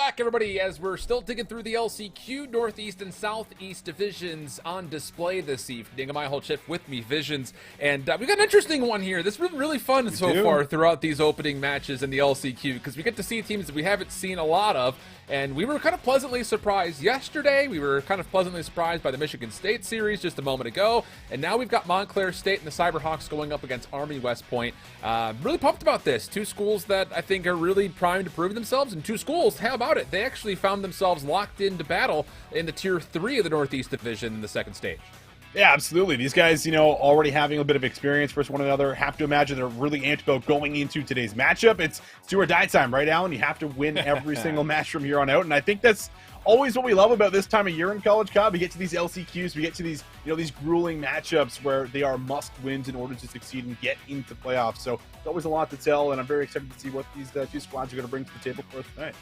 back, everybody, as we're still digging through the LCQ Northeast and Southeast divisions on display this evening. I'm Whole Chip with me, Visions, and we got an interesting one here. This has been really fun so far throughout these opening matches in the LCQ, because we get to see teams that we haven't seen a lot of, and we were kind of pleasantly surprised yesterday. We were kind of pleasantly surprised by the Michigan State series just a moment ago, and now we've got Montclair State and the Cyberhawks going up against Army West Point. Really pumped about this. Two schools that I think are really primed to prove themselves, and two schools, how about it? They actually found themselves locked into battle in the Tier 3 of the Northeast Division in the second stage. Yeah, absolutely. These guys, already having a bit of experience versus one another, have to imagine they're really amped about going into today's matchup. It's do or die time, right, Alan? You have to win every single match from here on out, and I think that's always what we love about this time of year in College Cup. We get to these LCQs, we get to these, these grueling matchups where they are must wins in order to succeed and get into playoffs. So it's always a lot to tell, and I'm very excited to see what these two squads are going to bring to the table for us tonight.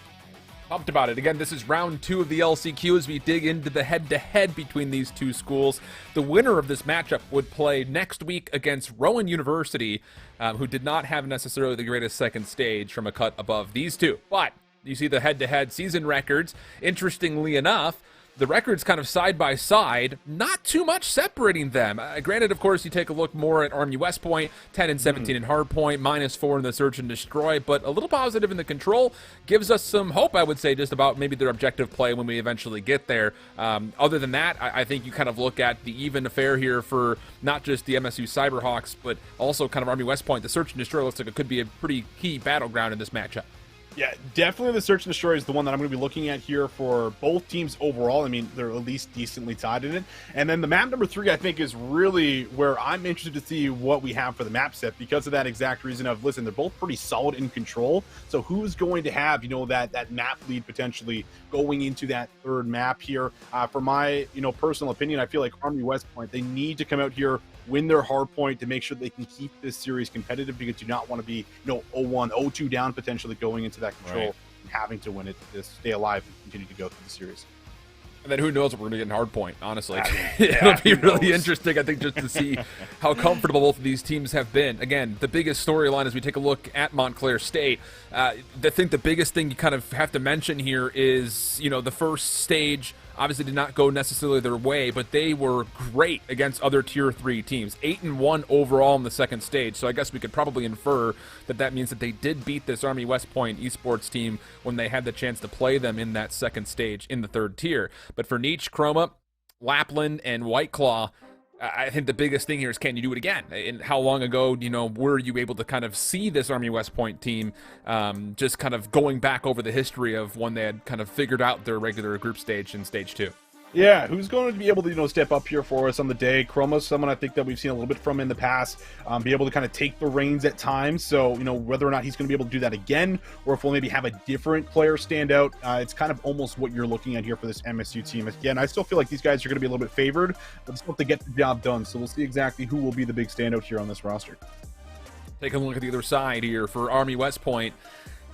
Pumped about it. Again, this is round 2 of the LCQ as we dig into the head-to-head between these two schools. The winner of this matchup would play next week against Rowan University, who did not have necessarily the greatest second stage from a cut above these two. But you see the head-to-head season records. Interestingly enough, the records kind of side by side, not too much separating them. Granted, of course, you take a look more at Army West Point, 10-17 in Hardpoint, -4 in the Search and Destroy, but a little positive in the Control gives us some hope, I would say, just about maybe their objective play when we eventually get there. Other than that, I think you kind of look at the even affair here for not just the MSU Cyberhawks, but also kind of Army West Point. The Search and Destroy looks like it could be a pretty key battleground in this matchup. Yeah, definitely the Search and Destroy is the one that I'm going to be looking at here for both teams overall. I mean, they're at least decently tied in it. And then the map number 3, I think, is really where I'm interested to see what we have for the map set because of that exact reason of, listen, they're both pretty solid in Control. So who's going to have, that map lead potentially going into that third map here? For my, personal opinion, I feel like Army West Point, they need to come out here, win their hard point to make sure they can keep this series competitive because you do not want to be, 0-1, 0-2 down potentially going into that Control and having to win it to stay alive and continue to go through the series. And then who knows what we're going to get in hard point, honestly. Yeah, It'll be really interesting, I think, just to see how comfortable both of these teams have been. Again, the biggest storyline as we take a look at Montclair State, I think the biggest thing you kind of have to mention here is, the first stage obviously did not go necessarily their way, but they were great against other Tier 3 teams. 8-1 overall in the second stage, so I guess we could probably infer that means that they did beat this Army West Point esports team when they had the chance to play them in that second stage in the third tier. But for Nietzsche, Chroma, Lapland, and White Claw, I think the biggest thing here is, can you do it again? And how long ago, were you able to kind of see this Army West Point team just kind of going back over the history of when they had kind of figured out their regular group stage in stage 2? Yeah, who's going to be able to, step up here for us on the day? Chroma's someone I think that we've seen a little bit from in the past, be able to kind of take the reins at times. So, whether or not he's going to be able to do that again, or if we'll maybe have a different player stand out, it's kind of almost what you're looking at here for this MSU team. Again, I still feel like these guys are going to be a little bit favored, but still have to get the job done. So we'll see exactly who will be the big standout here on this roster. Taking a look at the other side here for Army West Point.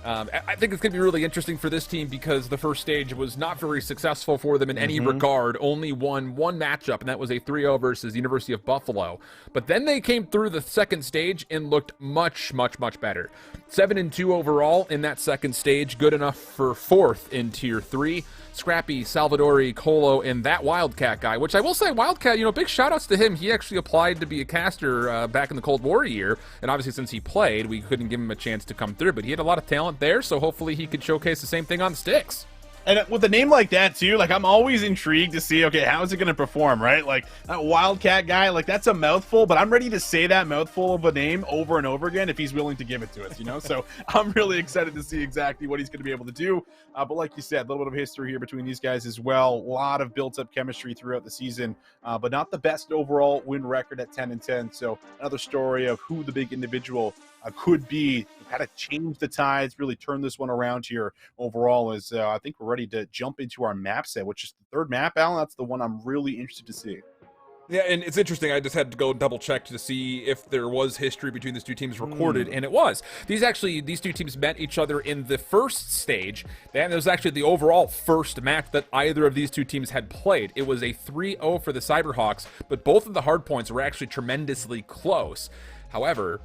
I think it's going to be really interesting for this team because the first stage was not very successful for them in any regard. Only won one matchup, and that was a 3-0 versus the University of Buffalo. But then they came through the second stage and looked much, much, much better. 7-2 overall in that second stage, good enough for 4th in Tier 3. Scrappy, Salvadori, Colo, and that Wildcat guy, which I will say, Wildcat, big shout-outs to him. He actually applied to be a caster back in the Cold War year, and obviously since he played, we couldn't give him a chance to come through, but he had a lot of talent there, so hopefully he could showcase the same thing on the sticks. And with a name like that, too, I'm always intrigued to see, okay, how is it going to perform, right? Like, that Wildcat guy, that's a mouthful, but I'm ready to say that mouthful of a name over and over again if he's willing to give it to us, So I'm really excited to see exactly what he's going to be able to do. But like you said, a little bit of history here between these guys as well. A lot of built-up chemistry throughout the season, but not the best overall win record at 10-10. So another story of who the big individual could be. How to change the tides, really turn this one around here overall. As I think we're ready to jump into our map set, which is the third map, Alan. That's the one I'm really interested to see. Yeah, and it's interesting. I just had to go double check to see if there was history between these two teams recorded, and it was. These two teams met each other in the first stage, and it was actually the overall first match that either of these two teams had played. It was a 3-0 for the Cyberhawks, but both of the hard points were actually tremendously close. However,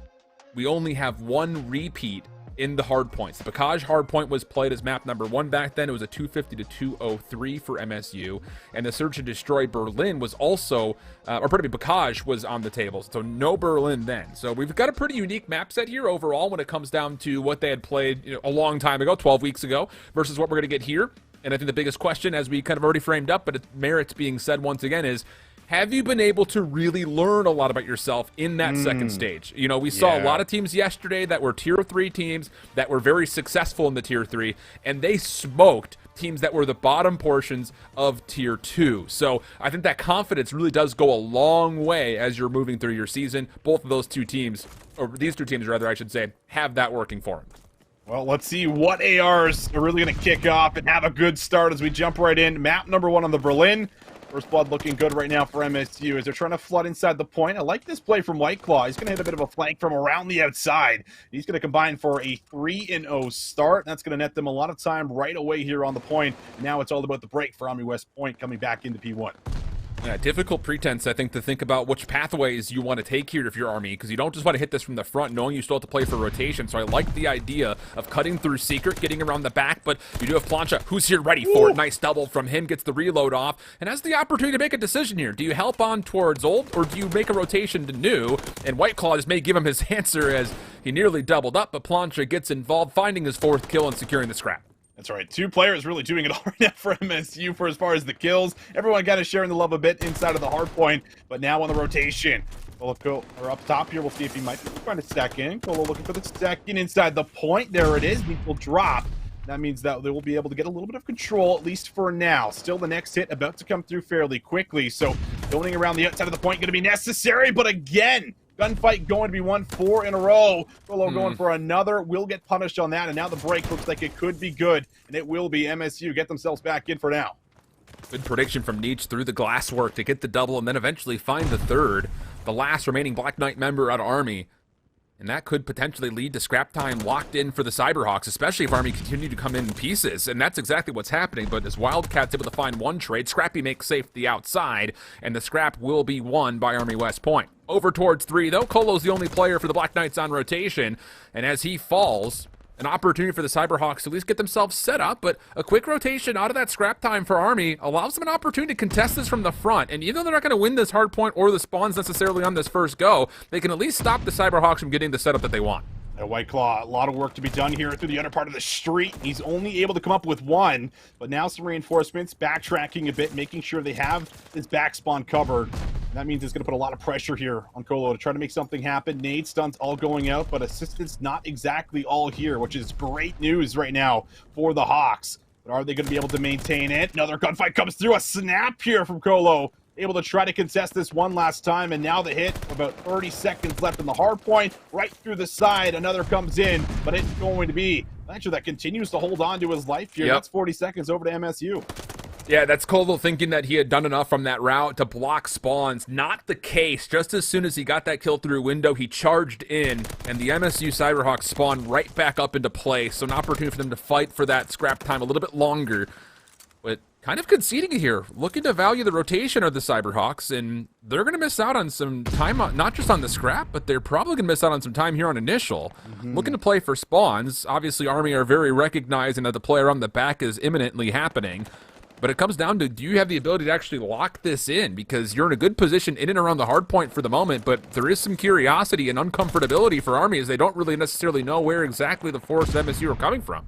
we only have one repeat in the hard points. The Bacage hard point was played as map number 1 back then. It was a 250 to 203 for MSU. And the Search and Destroy Berlin was also, or pardon me, Bacage was on the table. So no Berlin then. So we've got a pretty unique map set here overall when it comes down to what they had played a long time ago, 12 weeks ago, versus what we're going to get here. And I think the biggest question, as we kind of already framed up, but it merits being said once again, is have you been able to really learn a lot about yourself in that second stage? We saw a lot of teams yesterday that were tier 3 teams that were very successful in the tier 3, and they smoked teams that were the bottom portions of tier 2. So I think that confidence really does go a long way as you're moving through your season. Both of those two teams, or these two teams rather, I should say, have that working for them. Well, let's see what ARs are really going to kick off and have a good start as we jump right in. Map number 1 on the Berlin. First blood looking good right now for MSU as they're trying to flood inside the point. I like this play from White Claw. He's going to hit a bit of a flank from around the outside. He's going to combine for a 3-0 start. That's going to net them a lot of time right away here on the point. Now it's all about the break for Army West Point coming back into P1. Yeah, difficult pretense, I think, to think about which pathways you want to take here if you're Army, because you don't just want to hit this from the front, knowing you still have to play for rotation. So I like the idea of cutting through Secret, getting around the back, but you do have Plancha, who's here ready for it. Nice double from him, gets the reload off, and has the opportunity to make a decision here. Do you help on towards Old, or do you make a rotation to New? And White Claw just may give him his answer as he nearly doubled up, but Plancha gets involved, finding his 4th kill and securing the scrap. That's right. 2 players really doing it all right now for MSU for as far as the kills. Everyone got to share in the love a bit inside of the hard point, but now on the rotation. Colo up top here. We'll see if he might be trying to stack in. Colo looking for the second inside the point. There it is. He will drop. That means that they will be able to get a little bit of control, at least for now. Still the next hit about to come through fairly quickly. So going around the outside of the point going to be necessary, but again, gunfight going to be won 4 in a row. Colo going for another. Will get punished on that. And now the break looks like it could be good. And it will be. MSU get themselves back in for now. Good prediction from Nietzsche through the glasswork to get the double and then eventually find the third. The last remaining Black Knight member out of Army. And that could potentially lead to scrap time locked in for the Cyberhawks, especially if Army continue to come in pieces. And that's exactly what's happening. But as Wildcats able to find one trade, Scrappy makes safe the outside, and the scrap will be won by Army West Point. Over towards 3, though. Colo's the only player for the Black Knights on rotation. And as he falls, an opportunity for the Cyberhawks to at least get themselves set up, but a quick rotation out of that scrap time for Army allows them an opportunity to contest this from the front. And even though they're not going to win this hard point or the spawns necessarily on this first go, they can at least stop the Cyberhawks from getting the setup that they want. White Claw, a lot of work to be done here through the under part of the street. He's only able to come up with 1, but now some reinforcements, backtracking a bit, making sure they have his back spawn covered. That means it's going to put a lot of pressure here on Colo to try to make something happen. Nade stunts all going out, but assistance not exactly all here, which is great news right now for the Hawks. But are they going to be able to maintain it? Another gunfight comes through. A snap here from Colo. Able to try to contest this one last time, and now the hit, about 30 seconds left in the hard point, right through the side. Another comes in, but it's going to be Actually, that continues to hold on to his life here. That's 40 seconds over to MSU. Yeah, that's Colville thinking that he had done enough from that route to block spawns. Not the case. Just as soon as he got that kill through window, he charged in, and the MSU Cyberhawks spawned right back up into play. So an opportunity for them to fight for that scrap time a little bit longer. But kind of conceding here, looking to value the rotation of the Cyberhawks, and they're going to miss out on some time, not just on the scrap, but they're probably going to miss out on some time here on initial. Looking to play for spawns. Obviously, Army are very recognizing that the play around the back is imminently happening. But it comes down to, do you have the ability to actually lock this in? Because you're in a good position in and around the hard point for the moment, but there is some curiosity and uncomfortability for Army as they don't really necessarily know where exactly the force MSU are coming from.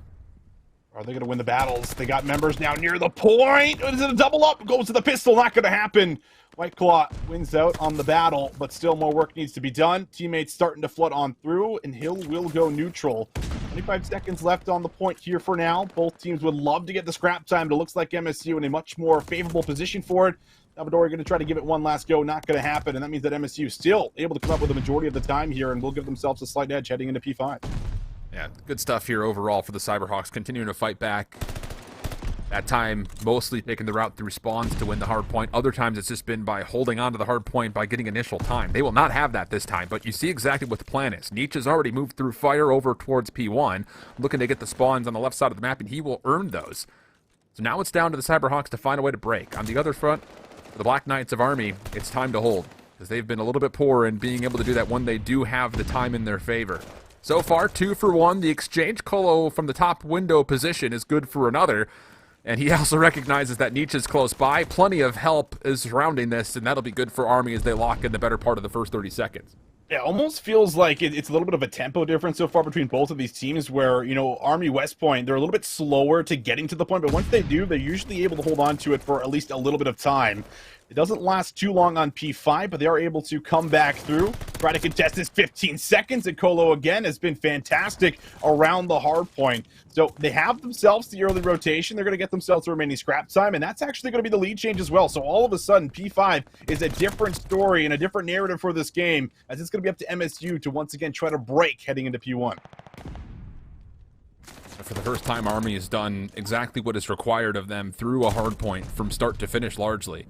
Are they going to win the battles? They got members now near the point. Is it a double up? Goes to the pistol. Not going to happen. White Claw wins out on the battle, but still more work needs to be done. Teammates starting to flood on through, and Hill will go neutral. 25 seconds left on the point here for now. Both teams would love to get the scrap time, but it looks like MSU in a much more favorable position for it. Salvador going to try to give it one last go. Not going to happen, and that means that MSU still able to come up with the majority of the time here, and will give themselves a slight edge heading into P5. Yeah, good stuff here overall for the Cyberhawks, continuing to fight back. That time, mostly taking the route through spawns to win the hard point. Other times, it's just been by holding on to the hard point by getting initial time. They will not have that this time, but you see exactly what the plan is. Nietzsche has already moved through fire over towards P1, looking to get the spawns on the left side of the map, and he will earn those. So now it's down to the Cyberhawks to find a way to break. On the other front, for the Black Knights of Army, it's time to hold, because they've been a little bit poor in being able to do that when they do have the time in their favor. So far, 2 for 1. The exchange Colo from the top window position is good for another. And he also recognizes that Nietzsche is close by. Plenty of help is surrounding this, and that'll be good for Army as they lock in the better part of the first 30 seconds. It almost feels like it's a little bit of a tempo difference so far between both of these teams where, Army West Point, they're a little bit slower to getting to the point, but once they do, they're usually able to hold on to it for at least a little bit of time. It doesn't last too long on P5, but they are able to come back through, try to contest this 15 seconds, and Colo, again, has been fantastic around the hard point. So they have themselves the early rotation. They're going to get themselves the remaining scrap time, and that's actually going to be the lead change as well. So all of a sudden, P5 is a different story and a different narrative for this game, as it's going to be up to MSU to once again try to break heading into P1. For the first time, Army has done exactly what is required of them through a hard point from start to finish largely.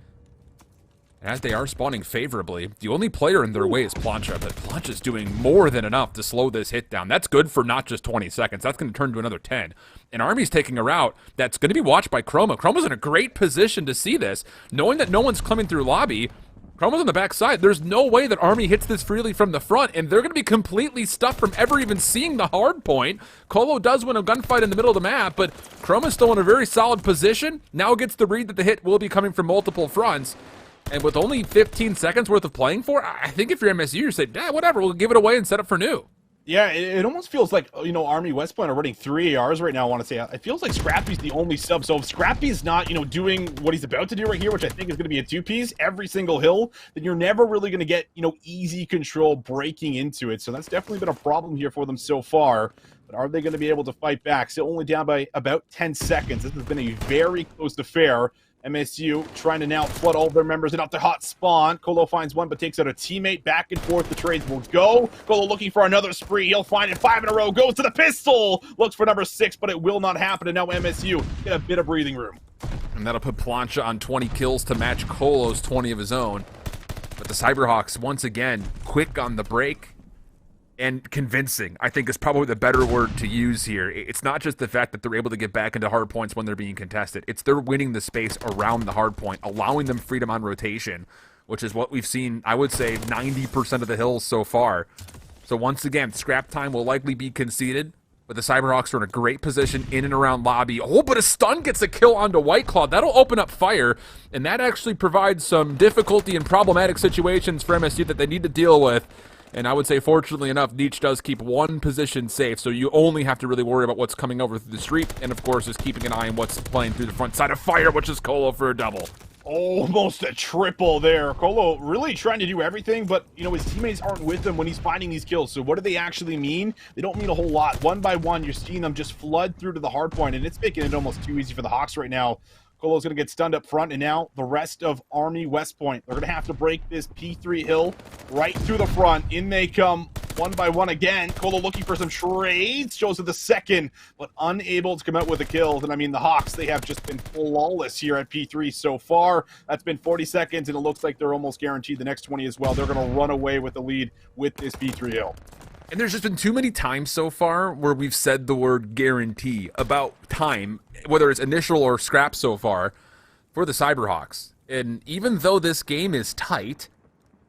As they are spawning favorably, the only player in their way is Plancha, but Plancha's doing more than enough to slow this hit down. That's good for not just 20 seconds. That's going to turn to another 10. And Army's taking a route that's going to be watched by Chroma. Chroma's in a great position to see this. Knowing that no one's coming through lobby, Chroma's on the backside. There's no way that Army hits this freely from the front, and they're going to be completely stuffed from ever even seeing the hard point. Colo does win a gunfight in the middle of the map, but Chroma's still in a very solid position. Now gets the read that the hit will be coming from multiple fronts. And with only 15 seconds worth of playing for, I think if you're MSU, you're saying, whatever, we'll give it away and set up for new. Yeah, it almost feels like, Army West Point are running 3 ARs right now, I want to say. It feels like Scrappy's the only sub. So if Scrappy's not, doing what he's about to do right here, which I think is going to be a 2-piece every single hill, then you're never really going to get, easy control breaking into it. So that's definitely been a problem here for them so far. But are they going to be able to fight back? Still only down by about 10 seconds. This has been a very close affair. MSU trying to now flood all of their members in up the hot spawn. Colo finds one, but takes out a teammate. Back and forth, the trades will go. Colo looking for another spree. He'll find it 5 in a row. Goes to the pistol. Looks for number 6, but it will not happen. And now MSU get a bit of breathing room. And that'll put Plancha on 20 kills to match Colo's 20 of his own. But the Cyberhawks, once again, quick on the break. And convincing, I think, is probably the better word to use here. It's not just the fact that they're able to get back into hard points when they're being contested. It's they're winning the space around the hard point, allowing them freedom on rotation, which is what we've seen, I would say, 90% of the hills so far. So once again, scrap time will likely be conceded, but the Cyberhawks are in a great position in and around lobby. Oh, but a stun gets a kill onto White Claw. That'll open up fire, and that actually provides some difficulty and problematic situations for MSU that they need to deal with. And I would say, fortunately enough, Nietzsche does keep one position safe, so you only have to really worry about what's coming over through the street, and of course, is keeping an eye on what's playing through the front side of fire, which is Colo for a double. Almost a triple there. Colo really trying to do everything, but, his teammates aren't with him when he's finding these kills. So what do they actually mean? They don't mean a whole lot. One by one, you're seeing them just flood through to the hard point, and it's making it almost too easy for the Hawks right now. Colo's going to get stunned up front, and now the rest of Army West Point, they're going to have to break this P3 hill right through the front. In they come one by one again. Colo looking for some trades, shows to the second, but unable to come out with the kills. And I mean, the Hawks, they have just been flawless here at P3 so far. That's been 40 seconds, and it looks like they're almost guaranteed the next 20 as well. They're going to run away with the lead with this P3 hill. And there's just been too many times so far where we've said the word guarantee about time, whether it's initial or scrap so far, for the Cyberhawks. And even though this game is tight,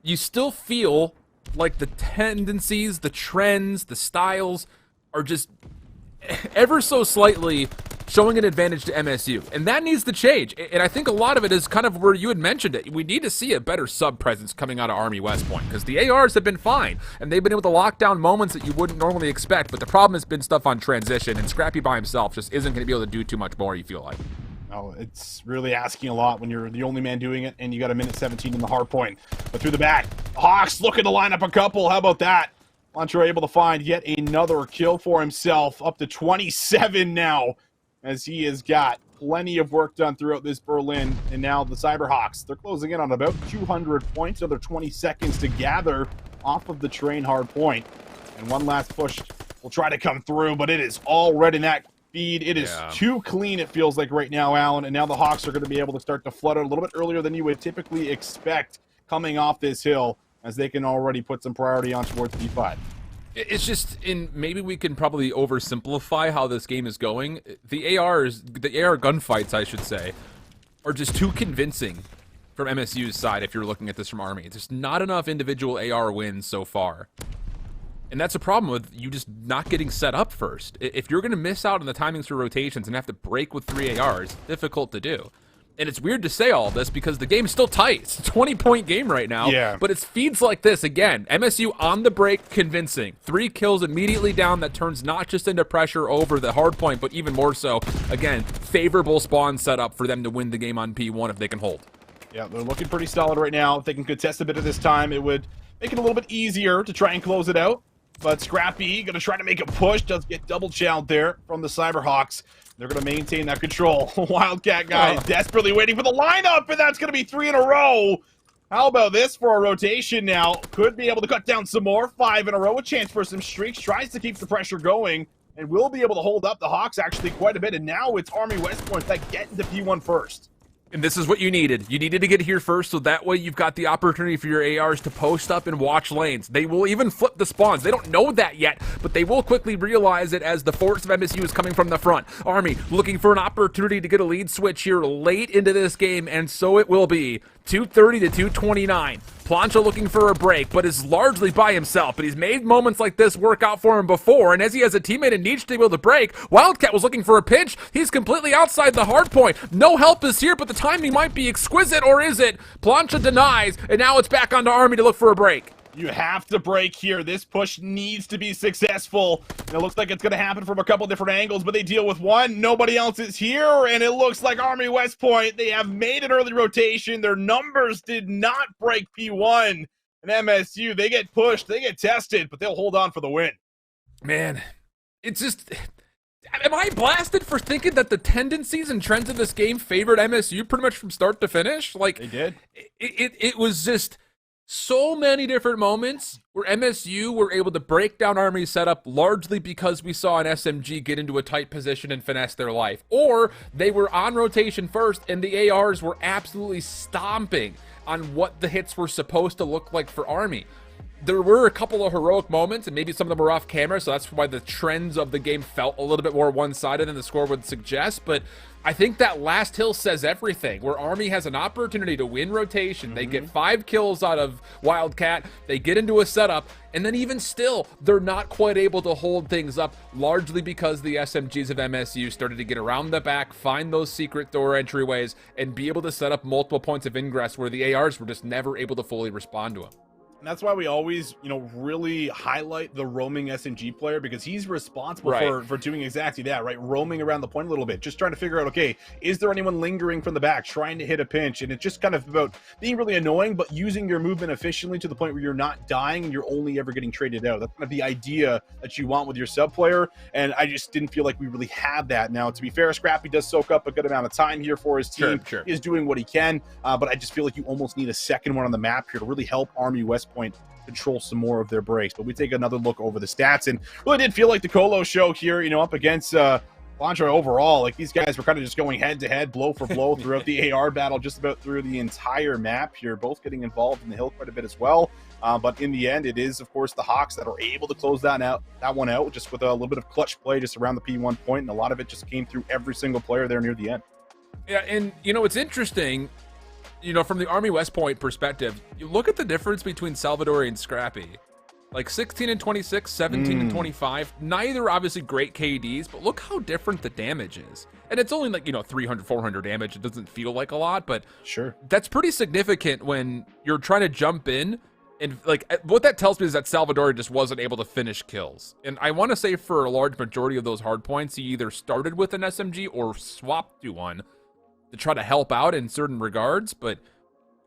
you still feel like the tendencies, the trends, the styles are just ever so slightly showing an advantage to MSU. And that needs to change. And I think a lot of it is kind of where you had mentioned it. We need to see a better sub-presence coming out of Army West Point, because the ARs have been fine, and they've been able to lock down moments that you wouldn't normally expect, but the problem has been stuff on transition, and Scrappy by himself just isn't going to be able to do too much more, you feel like. Oh, it's really asking a lot when you're the only man doing it, and you got a minute 17 in the hard point. But through the back, Hawks looking to line up a couple. How about that? Plancha able to find yet another kill for himself, up to 27 now, as he has got plenty of work done throughout this Berlin. And now the Cyberhawks, they're closing in on about 200 points, another 20 seconds to gather off of the train hard point. And one last push will try to come through, but it is already in that feed. It is too clean, it feels like right now, Alan. And now the Hawks are going to be able to start to flood out a little bit earlier than you would typically expect coming off this hill, as they can already put some priority on towards D5. It's just, maybe we can probably oversimplify how this game is going. The AR gunfights, I should say, are just too convincing from MSU's side if you're looking at this from Army. There's not enough individual AR wins so far. And that's a problem with you just not getting set up first. If you're going to miss out on the timings for rotations and have to break with 3 ARs, difficult to do. And it's weird to say all this because the game's still tight. It's a 20-point game right now. Yeah. But it's feeds like this. Again, MSU on the break, convincing. 3 kills immediately down that turns not just into pressure over the hard point, but even more so, again, favorable spawn setup for them to win the game on P1 if they can hold. Yeah, they're looking pretty solid right now. If they can contest a bit of this time, it would make it a little bit easier to try and close it out. But Scrappy going to try to make a push. Does get double chowed there from the Cyberhawks. They're going to maintain that control. Wildcat guy desperately waiting for the lineup, and that's going to be 3 in a row. How about this for a rotation now? Could be able to cut down some more. 5 in a row. A chance for some streaks. Tries to keep the pressure going, and will be able to hold up the Hawks actually quite a bit. And now it's Army West Point that get into P1 first. And this is what you needed. You needed to get here first, so that way you've got the opportunity for your ARs to post up and watch lanes. They will even flip the spawns. They don't know that yet, but they will quickly realize it as the force of MSU is coming from the front. Army looking for an opportunity to get a lead switch here late into this game, and so it will be. 230 to 229. Plancha looking for a break, but is largely by himself. But he's made moments like this work out for him before, and as he has a teammate in Nietzsche to be able to break, Wildcat was looking for a pinch. He's completely outside the hard point. No help is here, but the timing might be exquisite, or is it? Plancha denies, and now it's back onto Army to look for a break. You have to break here. This push needs to be successful. And it looks like it's going to happen from a couple different angles, but they deal with one. Nobody else is here, and it looks like Army West Point, they have made an early rotation. Their numbers did not break P1. And MSU, they get pushed, they get tested, but they'll hold on for the win. Man, it's just... Am I blasted for thinking that the tendencies and trends of this game favored MSU pretty much from start to finish? Like, They did. It was just... so many different moments where MSU were able to break down Army's setup largely because we saw an SMG get into a tight position and finesse their life. Or they were on rotation first and the ARs were absolutely stomping on what the hits were supposed to look like for Army. There were a couple of heroic moments, and maybe some of them were off camera, so that's why the trends of the game felt a little bit more one-sided than the score would suggest, but I think that last hill says everything, where Army has an opportunity to win rotation. They get 5 kills out of Wildcat, they get into a setup, and then even still, they're not quite able to hold things up, largely because the SMGs of MSU started to get around the back, find those secret door entryways, and be able to set up multiple points of ingress where the ARs were just never able to fully respond to them. And that's why we always, really highlight the roaming SMG player, because he's responsible for doing exactly that, right? Roaming around the point a little bit, just trying to figure out, okay, is there anyone lingering from the back, trying to hit a pinch? And it's just kind of about being really annoying, but using your movement efficiently to the point where you're not dying and you're only ever getting traded out. That's kind of the idea that you want with your sub player. And I just didn't feel like we really had that. Now, to be fair, Scrappy does soak up a good amount of time here for his team. Sure. He is doing what he can, but I just feel like you almost need a second one on the map here to really help Army West Point control some more of their breaks. But we take another look over the stats, and really did feel like the Colo show here, up against Plancha overall. Like, these guys were kind of just going head to head, blow for blow throughout the AR battle, just about through the entire map here, both getting involved in the hill quite a bit as well. But in the end, it is, of course, the Hawks that are able to close that one out, just with a little bit of clutch play just around the P1 point, and a lot of it just came through every single player there near the end. Yeah, and, it's interesting, from the Army West Point perspective, you look at the difference between Salvador and Scrappy. Like 16 and 26, 17 and 25, neither obviously great KDs, but look how different the damage is. And it's only like, 300, 400 damage. It doesn't feel like a lot, but sure, that's pretty significant when you're trying to jump in. And like, what that tells me is that Salvador just wasn't able to finish kills. And I want to say for a large majority of those hard points, he either started with an SMG or swapped to one to try to help out in certain regards, but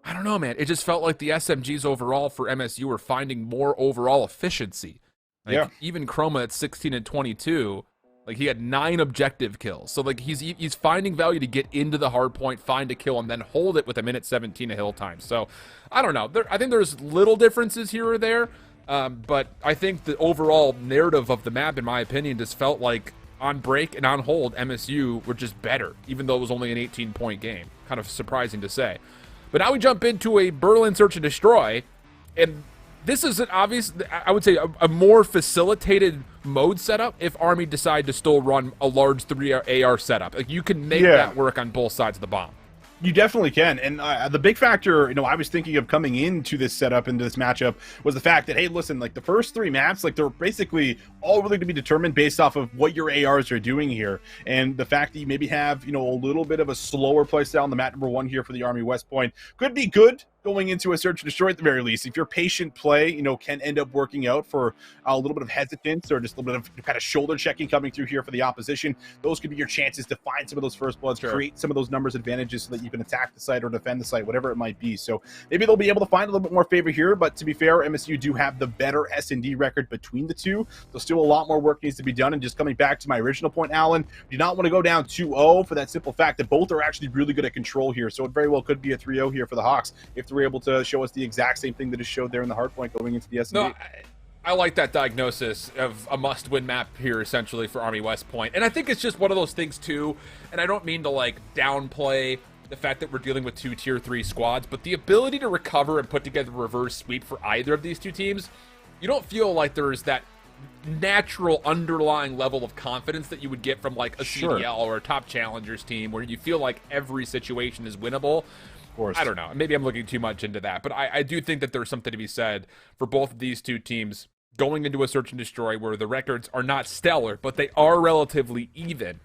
I don't know, man. It just felt like the SMGs overall for MSU were finding more overall efficiency. Like, even Chroma at 16 and 22, like, he had 9 objective kills. So like, he's finding value to get into the hard point, find a kill, and then hold it with a minute 17 of hill time. So I don't know. I think there's little differences here or there, but I think the overall narrative of the map, in my opinion, just felt like on break and on hold, MSU were just better, even though it was only an 18-point game. Kind of surprising to say. But now we jump into a Berlin Search and Destroy, and this is an obvious, I would say, a more facilitated mode setup if Army decide to still run a large 3 AR setup. Like, you can make that work on both sides of the bomb. You definitely can. And the big factor, I was thinking of coming into this setup, into this matchup, was the fact that, hey, listen, like the first 3 maps, like they're basically all really to be determined based off of what your ARs are doing here. And the fact that you maybe have, a little bit of a slower playstyle on the map number 1 here for the Army West Point could be good going into a search and destroy at the very least. If your patient play, can end up working out for a little bit of hesitance or just a little bit of kind of shoulder checking coming through here for the opposition, those could be your chances to find some of those first bloods, create some of those numbers advantages so that you can attack the site or defend the site, whatever it might be. So maybe they'll be able to find a little bit more favor here, but to be fair, MSU do have the better S&D record between the two. So still a lot more work needs to be done. And just coming back to my original point, Alan, do not want to go down 2-0 for that simple fact that both are actually really good at control here. So it very well could be a 3-0 here for the Hawks if they're able to show us the exact same thing that is showed there in the hard point going into the S&D. No, I like that diagnosis of a must-win map here, essentially, for Army West Point. And I think it's just one of those things, too, and I don't mean to, like, downplay the fact that we're dealing with 2 Tier 3 squads, but the ability to recover and put together a reverse sweep for either of these 2 teams, you don't feel like there's that natural underlying level of confidence that you would get from, like, a CDL or a top challengers team, where you feel like every situation is winnable. I don't know. Maybe I'm looking too much into that, but I do think that there's something to be said for both of these 2 teams going into a search and destroy where the records are not stellar, but they are relatively even.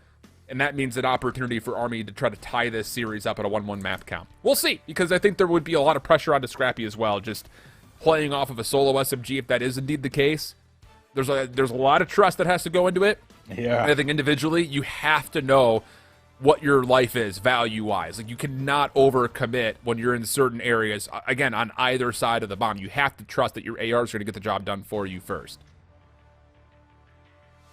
And that means an opportunity for Army to try to tie this series up at a 1-1 map count. We'll see, because I think there would be a lot of pressure onto Scrappy as well, just playing off of a solo SMG if that is indeed the case. There's a lot of trust that has to go into it. Yeah. I think individually, you have to know what your life is value-wise. Like, you cannot overcommit when you're in certain areas, again, on either side of the bomb. You have to trust that your ARs are going to get the job done for you first.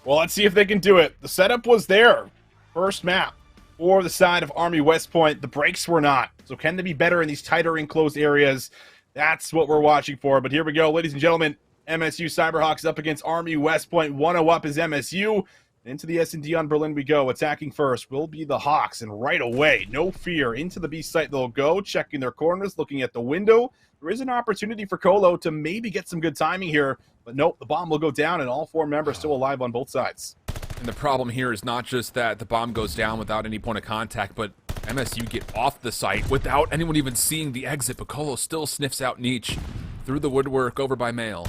Well, let's see if they can do it. The setup was there. First map for the side of Army West Point. The breaks were not. So can they be better in these tighter enclosed areas? That's what we're watching for. But here we go, ladies and gentlemen. MSU Cyberhawks up against Army West Point. 1-0 up is MSU. Into the S&D on Berlin we go. Attacking first will be the Hawks, and right away, no fear, into the B site they'll go, checking their corners, looking at the window. There is an opportunity for Colo to maybe get some good timing here, but nope, the bomb will go down, and all 4 members still alive on both sides. And the problem here is not just that the bomb goes down without any point of contact, but MSU get off the site without anyone even seeing the exit, but Colo still sniffs out Nietzsche through the woodwork over by Mail.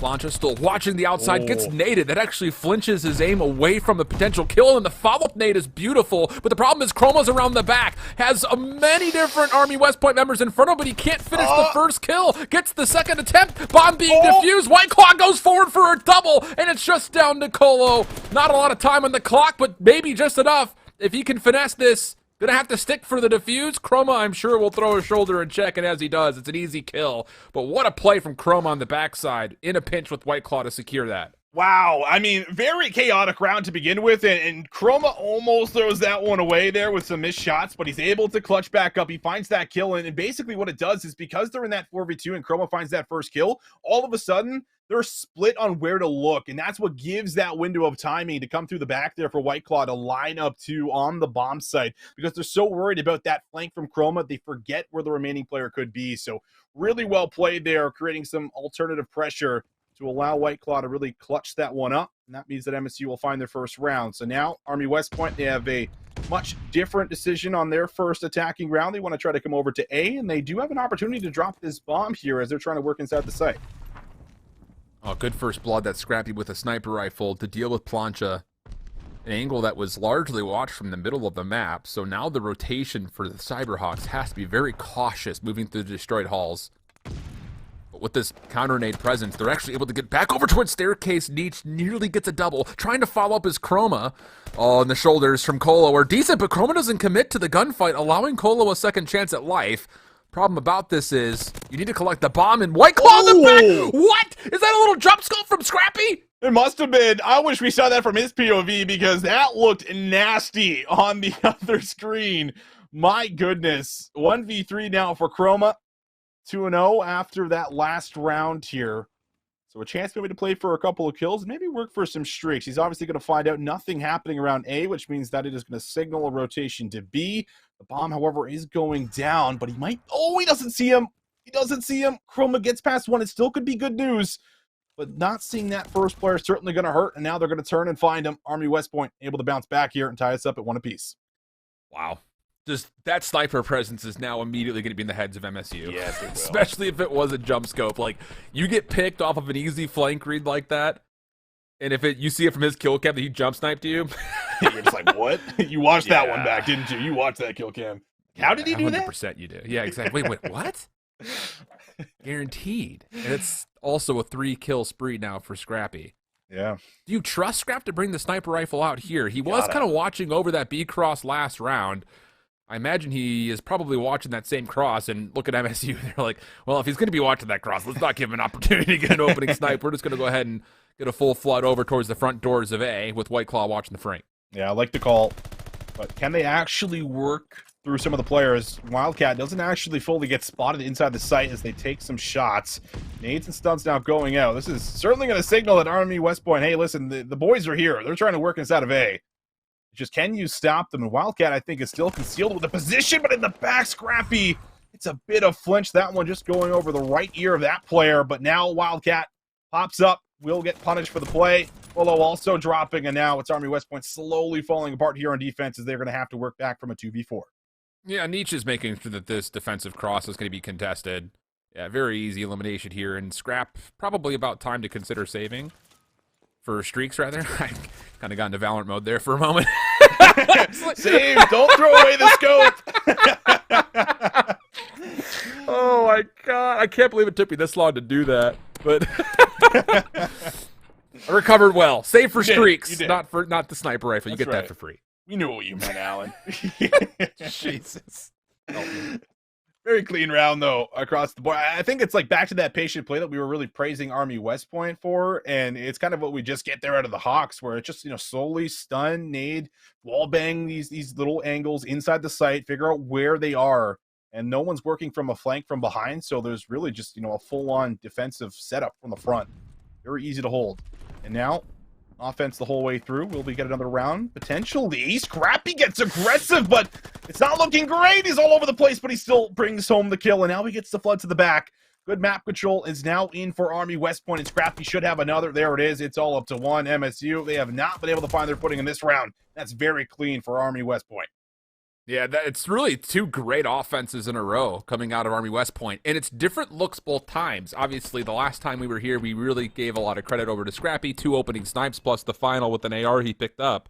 Plancha still watching the outside, gets naded. That actually flinches his aim away from the potential kill, and the follow-up nade is beautiful, but the problem is Chroma's around the back. Has many different Army West Point members in front of him, but he can't finish the first kill. Gets the second attempt, bomb being defused. White Claw goes forward for a double, and it's just down to Colo. Not a lot of time on the clock, but maybe just enough. If he can finesse this, gonna have to stick for the defuse. Chroma, I'm sure, will throw his shoulder and check, and as he does, it's an easy kill. But what a play from Chroma on the backside, in a pinch with White Claw to secure that. Wow, I mean, very chaotic round to begin with, and Chroma almost throws that one away there with some missed shots, but he's able to clutch back up. He finds that kill, and basically what it does is because they're in that 4v2 and Chroma finds that first kill, all of a sudden, they're split on where to look, and that's what gives that window of timing to come through the back there for White Claw to line up to on the bomb site, because they're so worried about that flank from Chroma, they forget where the remaining player could be. So really well played there, creating some alternative pressure to allow White Claw to really clutch that one up, and that means that MSU will find their first round. So now, Army West Point, they have a much different decision on their first attacking round. They want to try to come over to A, and they do have an opportunity to drop this bomb here as they're trying to work inside the site. Oh, good first blood, that Scrappy with a sniper rifle to deal with Plancha. An angle that was largely watched from the middle of the map, so now the rotation for the Cyberhawks has to be very cautious moving through the destroyed halls. But with this counter nade presence, they're actually able to get back over towards staircase. Nietzsche nearly gets a double, trying to follow up his Chroma. Oh, and the shoulders from Colo are decent, but Chroma doesn't commit to the gunfight, allowing Colo a second chance at life. Problem about this is you need to collect the bomb, and White Claw in the back. What? Is that a little jump scope from Scrappy? It must have been. I wish we saw that from his POV, because that looked nasty on the other screen. My goodness. 1v3 now for Chroma. 2-0 after that last round here. So a chance maybe to play for a couple of kills, maybe work for some streaks. He's obviously going to find out nothing happening around A, which means that it is going to signal a rotation to B. The bomb, however, is going down, but he might... Oh, he doesn't see him. He doesn't see him. Chroma gets past one. It still could be good news, but not seeing that first player is certainly going to hurt, and now they're going to turn and find him. Army West Point able to bounce back here and tie us up at 1 apiece. Wow. Just that sniper presence is now immediately going to be in the heads of MSU. Yes, it will. Especially if it was a jump scope. Like, you get picked off of an easy flank read like that, and if you see it from his kill cam that he jump sniped you. You're just like, what? You watched that one back, didn't you? You watched that kill cam. How did he do that? 100% you do. Yeah, exactly. Wait, what? Guaranteed. And it's also a 3-kill spree now for Scrappy. Yeah. Do you trust Scrap to bring the sniper rifle out here? He was kind of watching over that B cross last round. I imagine he is probably watching that same cross and look at MSU. They're like, well, if he's going to be watching that cross, let's not give him an opportunity to get an opening snipe. We're just going to go ahead and get a full flood over towards the front doors of A with White Claw watching the frame. Yeah, I like the call. But can they actually work through some of the players? Wildcat doesn't actually fully get spotted inside the site as they take some shots. Nades and stunts now going out. This is certainly going to signal that Army West Point, hey, listen, the boys are here. They're trying to work inside of A. Just can you stop them? And Wildcat, I think, is still concealed with a position, but in the back, Scrappy, it's a bit of flinch. That one just going over the right ear of that player. But now Wildcat pops up, will get punished for the play. Polo also dropping, and now it's Army West Point slowly falling apart here on defense as they're going to have to work back from a 2v4. Yeah, Nietzsche is making sure that this defensive cross is going to be contested. Yeah, very easy elimination here, and Scrap probably about time to consider saving. For streaks, rather. I kind of got into Valorant mode there for a moment. Save! Don't throw away the scope! Oh my god. I can't believe it took me this long to do that. But I recovered well. Save for streaks, not the sniper rifle. You get that for free. We knew what you meant, Alan. Jesus. Very clean round, though, across the board. I think it's like back to that patient play that we were really praising Army West Point for, and it's kind of what we just get there out of the Hawks, where it's just, slowly stun, nade, wall bang these little angles inside the site, figure out where they are, and no one's working from a flank from behind, so there's really just, a full-on defensive setup from the front. Very easy to hold. And now, offense the whole way through. Will we get another round? Potentially. Scrappy gets aggressive, but it's not looking great. He's all over the place, but he still brings home the kill, and now he gets the flood to the back. Good map control is now in for Army West Point, and Scrappy should have another. There it is. It's all up to one. MSU, they have not been able to find their footing in this round. That's very clean for Army West Point. Yeah, it's really 2 great offenses in a row coming out of Army West Point, and it's different looks both times. Obviously, the last time we were here, we really gave a lot of credit over to Scrappy, 2 opening snipes plus the final with an AR he picked up.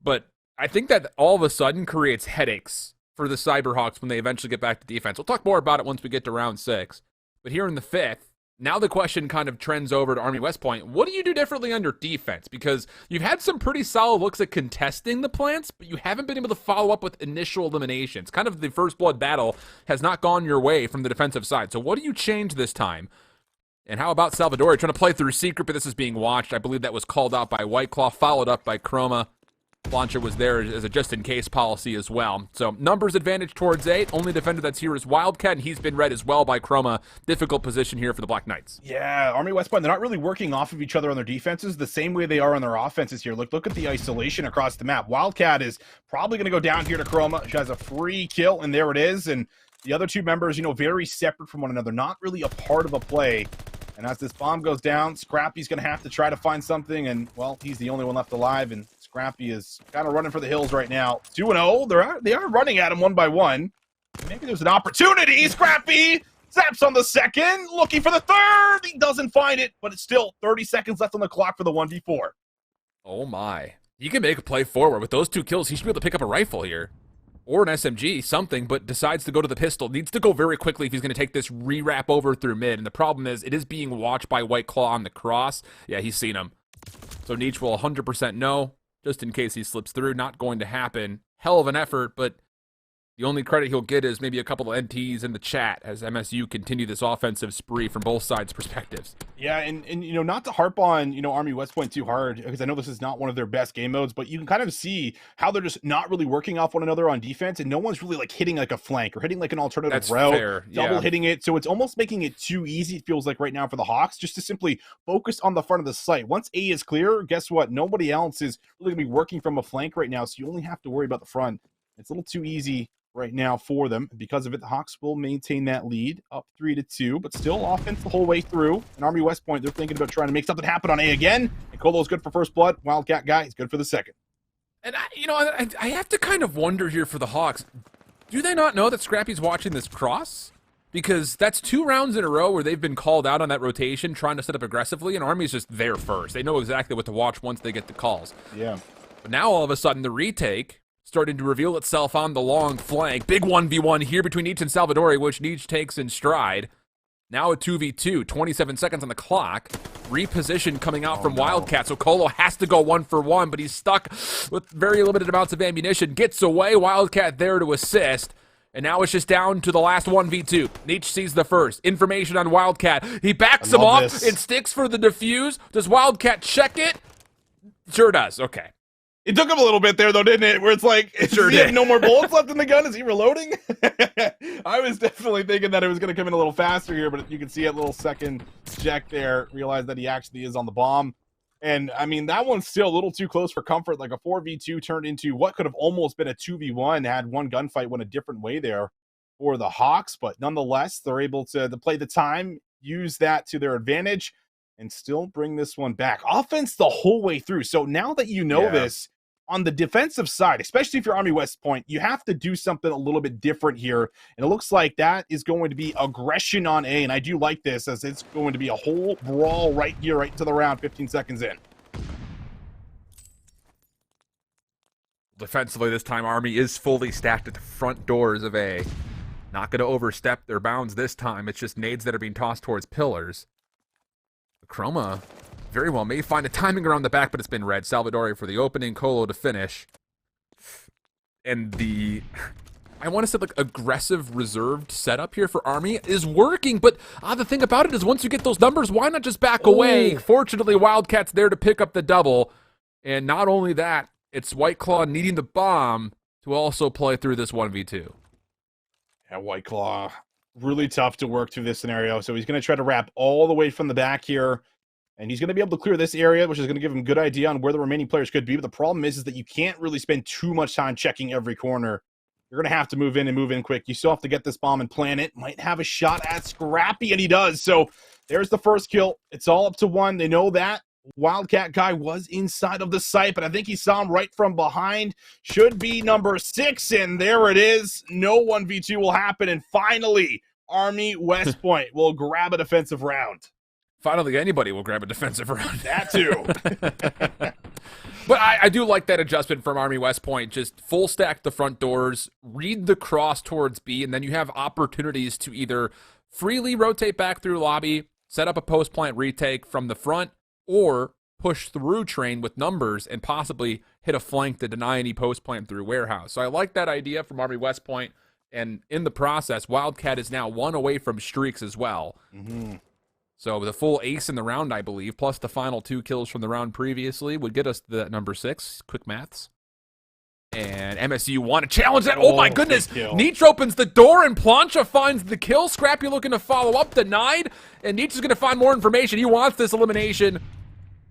But I think that all of a sudden creates headaches for the Cyberhawks when they eventually get back to defense. We'll talk more about it once we get to round 6. But here in the 5th, now the question kind of trends over to Army West Point. What do you do differently under defense? Because you've had some pretty solid looks at contesting the plants, but you haven't been able to follow up with initial eliminations. Kind of the first blood battle has not gone your way from the defensive side. So what do you change this time? And how about Salvador trying to play through secret, but this is being watched. I believe that was called out by White Claw, followed up by Chroma. Launcher was there as a just-in-case policy as well. So numbers advantage towards 8. Only defender that's here is Wildcat, and he's been read as well by Chroma. Difficult position here for the Black Knights. Yeah, Army West Point, they're not really working off of each other on their defenses the same way they are on their offenses here. Look at the isolation across the map. Wildcat is probably going to go down here to Chroma. She has a free kill, and there it is. And the other 2 members, very separate from one another, not really a part of a play. And as this bomb goes down, Scrappy's going to have to try to find something, and, well, he's the only one left alive, and Scrappy is kind of running for the hills right now. 2-0. They are running at him one by one. Maybe there's an opportunity. Scrappy zaps on the second, looking for the third. He doesn't find it, but it's still 30 seconds left on the clock for the 1v4. Oh, my. He can make a play forward. With those 2 kills, he should be able to pick up a rifle here. Or an SMG, something, but decides to go to the pistol. Needs to go very quickly if he's going to take this rewrap over through mid. And the problem is, it is being watched by White Claw on the cross. Yeah, he's seen him. So Nietzsche will 100% know, just in case he slips through. Not going to happen. Hell of an effort, but the only credit he'll get is maybe a couple of NTs in the chat as MSU continue this offensive spree from both sides' perspectives. Yeah, and not to harp on, Army West Point too hard, because I know this is not one of their best game modes, but you can kind of see how they're just not really working off one another on defense, and no one's really, hitting, a flank or hitting, an alternative route. Fair. Double hitting it, so it's almost making it too easy, it feels like right now for the Hawks, just to simply focus on the front of the site. Once A is clear, guess what? Nobody else is really going to be working from a flank right now, so you only have to worry about the front. It's a little too easy right now for them. Because of it, the Hawks will maintain that lead up 3-2, but still offense the whole way through. And Army West Point, they're thinking about trying to make something happen on A again. And Colo's good for first blood. Wildcat guy, he's good for the second. And I have to kind of wonder here for the Hawks. Do they not know that Scrappy's watching this cross? Because that's 2 rounds in a row where they've been called out on that rotation, trying to set up aggressively, and Army's just there first. They know exactly what to watch once they get the calls. Yeah. But now all of a sudden the retake starting to reveal itself on the long flank. Big 1v1 here between Nietzsche and Salvadori, which Nietzsche takes in stride. Now a 2v2, 27 seconds on the clock. Reposition coming out from Wildcat, so Colo has to go 1-for-1, but he's stuck with very limited amounts of ammunition. Gets away, Wildcat there to assist. And now it's just down to the last 1v2. Nietzsche sees the first. Information on Wildcat. He backs him off and sticks for the defuse. Does Wildcat check it? Sure does. Okay. It took him a little bit there, though, didn't it? Where it's like, he had no more bullets left in the gun. Is he reloading? I was definitely thinking that it was going to come in a little faster here, but you can see a little second check there. Realize that he actually is on the bomb. And, I mean, that one's still a little too close for comfort. Like a 4v2 turned into what could have almost been a 2v1. Had one gunfight went a different way there for the Hawks. But nonetheless, they're able to play the time, use that to their advantage, and still bring this one back. Offense the whole way through. So now that you know this, on the defensive side, especially if you're Army West Point, you have to do something a little bit different here. And it looks like that is going to be aggression on A. And I do like this, as it's going to be a whole brawl right here, right into the round, 15 seconds in. Defensively this time, Army is fully stacked at the front doors of A. Not going to overstep their bounds this time. It's just nades that are being tossed towards pillars. Chroma very well may find a timing around the back, but it's been read. Salvadori for the opening, Colo to finish. And the, I want to say, like, aggressive, reserved setup here for Army is working, but the thing about it is once you get those numbers, why not just back away? Fortunately, Wildcat's there to pick up the double. And not only that, it's White Claw needing the bomb to also play through this 1v2. Yeah, White Claw, really tough to work through this scenario. So he's going to try to wrap all the way from the back here. And he's going to be able to clear this area, which is going to give him a good idea on where the remaining players could be. But the problem is that you can't really spend too much time checking every corner. You're going to have to move in and move in quick. You still have to get this bomb and plant it. Might have a shot at Scrappy, and he does. So there's the first kill. It's all up to 1. They know that. Wildcat guy was inside of the site, but I think he saw him right from behind. Should be number 6, and there it is. No 1v2 will happen. And finally, Army West Point will grab a defensive round. Finally, anybody will grab a defensive round. That too. But I do like that adjustment from Army West Point. Just full stack the front doors, read the cross towards B, and then you have opportunities to either freely rotate back through lobby, set up a post plant retake from the front, or push through train with numbers and possibly hit a flank to deny any post plant through warehouse. So I like that idea from Army West Point. And in the process, Wildcat is now 1 away from streaks as well. Mm-hmm. So the full ace in the round, I believe, plus the final 2 kills from the round previously would get us to that number 6. Quick maths. And MSU want to challenge that. Oh my goodness. Nietzsche opens the door and Plancha finds the kill. Scrappy looking to follow up, denied. And Nietzsche's going to find more information. He wants this elimination.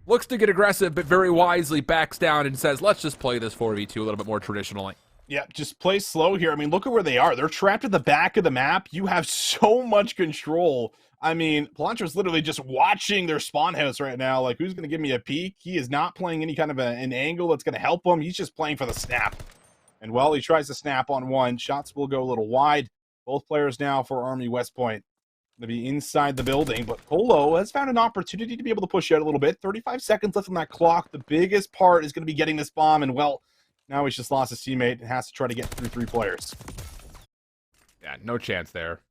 Looks to get aggressive, but very wisely backs down and says, let's just play this 4v2 a little bit more traditionally. Yeah, just play slow here. I mean, look at where they are. They're trapped at the back of the map. You have so much control. I mean, Plancha's literally just watching their spawn house right now. Like, who's going to give me a peek? He is not playing any kind of an angle that's going to help him. He's just playing for the snap. And while he tries to snap on one, shots will go a little wide. Both players now for Army West Point going to be inside the building. But Polo has found an opportunity to be able to push out a little bit. 35 seconds left on that clock. The biggest part is going to be getting this bomb. And, well, now he's just lost his teammate and has to try to get through 3 players. Yeah, no chance there.